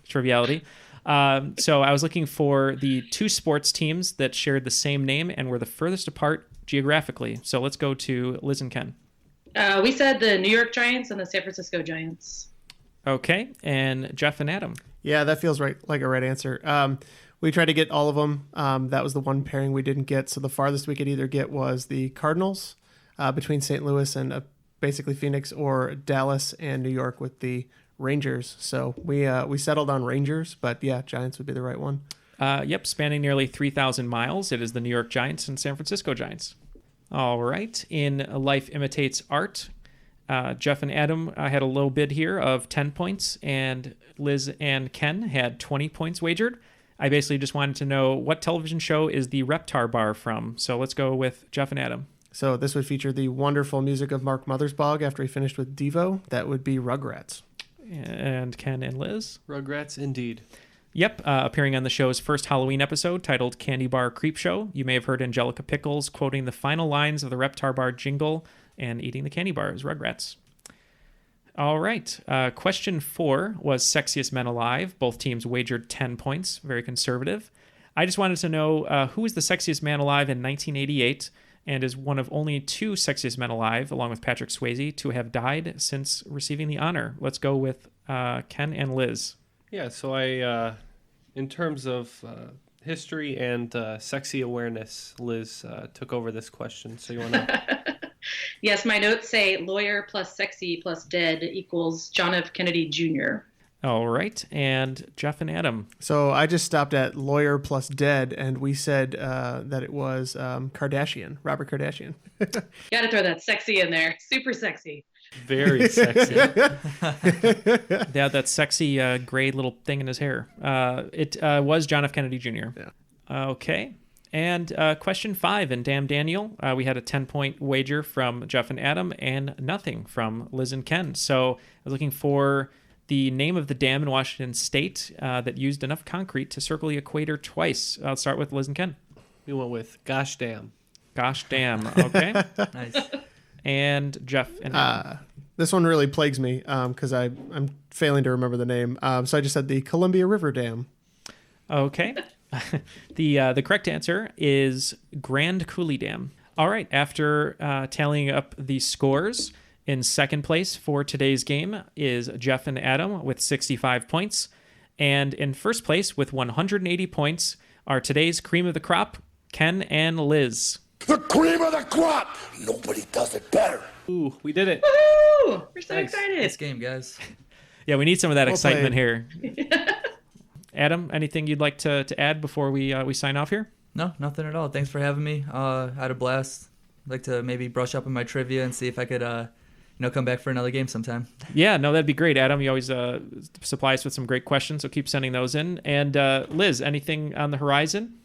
Triviality. So I was looking for the 2 sports teams that shared the same name and were the furthest apart geographically. So let's go to Liz and Ken.
We said the New York Giants and the San Francisco Giants.
Okay. And Jeff and Adam.
Yeah, that feels right, like a right answer. We tried to get all of them. That was the one pairing we didn't get. So the farthest we could either get was the Cardinals between St. Louis and basically Phoenix, or Dallas and New York with the Rangers. So we settled on Rangers, but yeah, Giants would be the right one.
Yep, spanning nearly 3,000 miles. It is the New York Giants and San Francisco Giants. All right. In Life Imitates Art, Jeff and Adam had a low bid here of 10 points, and Liz and Ken had 20 points wagered. I basically just wanted to know what television show is the Reptar Bar from. So let's go with Jeff and Adam.
So this would feature the wonderful music of Mark Mothersbaugh after he finished with Devo. That would be Rugrats.
And Ken and Liz.
Rugrats, indeed.
Yep, appearing on the show's first Halloween episode titled Candy Bar Creep Show. You may have heard Angelica Pickles quoting the final lines of the Reptar Bar jingle and eating the candy bar as Rugrats. All right, question 4 was Sexiest Men Alive. Both teams wagered 10 points, very conservative. I just wanted to know who was the sexiest man alive in 1988 and is one of only 2 sexiest men alive, along with Patrick Swayze, to have died since receiving the honor. Let's go with Ken and Liz.
Yeah, so I, in terms of history and sexy awareness, Liz took over this question. So you want to...
Yes, my notes say lawyer plus sexy plus dead equals John F. Kennedy Jr.
All right, and Jeff and Adam.
So I just stopped at lawyer plus dead, and we said that it was Kardashian, Robert Kardashian.
Got to throw that sexy in there. Super sexy.
Very sexy.
Yeah, that sexy gray little thing in his hair. It was John F. Kennedy Jr. Yeah. Okay. And question 5 in Damn Daniel, we had a 10-point wager from Jeff and Adam and nothing from Liz and Ken. So I was looking for the name of the dam in Washington State that used enough concrete to circle the equator twice. I'll start with Liz and Ken.
We went with Gosh Damn.
Gosh Damn. Okay.
Nice.
And Jeff and Adam.
This one really plagues me because I'm failing to remember the name. So I just said the Columbia River Dam.
Okay. The correct answer is Grand Coulee Dam. All right. After tallying up the scores, in second place for today's game is Jeff and Adam with 65 points. And in first place with 180 points are today's cream of the crop, Ken and Liz.
The cream of the crop! Nobody does it better.
Ooh, we did it.
Woo! We're so excited.
Nice game, guys.
Yeah, we need some of that
Well
excitement
played.
here. Adam, anything you'd like to add before we sign off here?
No, nothing at all. Thanks for having me. I had a blast. I'd like to maybe brush up on my trivia and see if I could come back for another game sometime.
Yeah, no, that'd be great, Adam. You always supply us with some great questions, so keep sending those in. And Liz, anything on the horizon?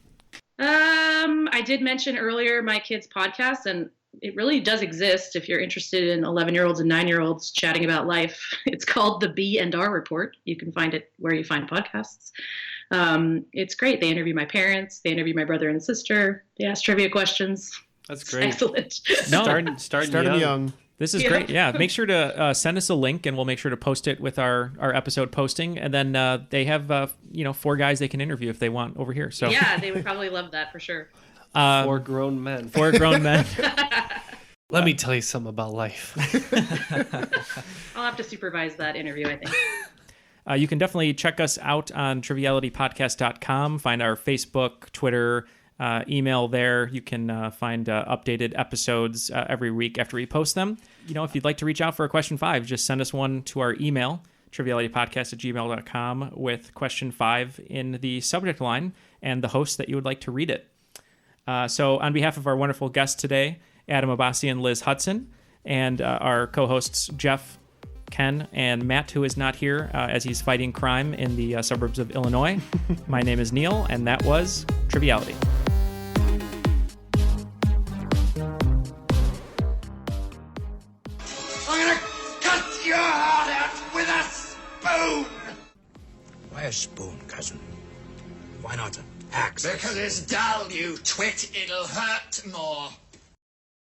I did mention earlier my kids' podcast, and it really does exist if you're interested in 11-year-olds and 9-year-olds chatting about life. It's called the B&R Report. You can find it where you find podcasts. It's great. They interview my parents. They interview my brother and sister. They ask trivia questions.
That's great.
Excellent.
No,
starting young.
This is great. Yeah, make sure to send us a link, and we'll make sure to post it with our episode posting. And then they have 4 guys they can interview if they want over here. So
yeah, they would probably love that for sure.
4 grown men.
4 grown men.
Let me tell you something about life.
I'll have to supervise that interview, I think.
You can definitely check us out on trivialitypodcast.com. Find our Facebook, Twitter, email there. You can find updated episodes every week after we post them. If you'd like to reach out for a question 5, just send us one to our email, trivialitypodcast@gmail.com, with question 5 in the subject line, and the host that you would like to read it. So on behalf of our wonderful guests today, Adam Abassi and Liz Hudson, and our co-hosts Jeff, Ken, and Matt, who is not here as he's fighting crime in the suburbs of Illinois. My name is Neal, and that was Triviality.
I'm gonna cut your heart out with a spoon!
Why a spoon, cousin? Why not an axe?
Because it's dull, you twit. It'll hurt more.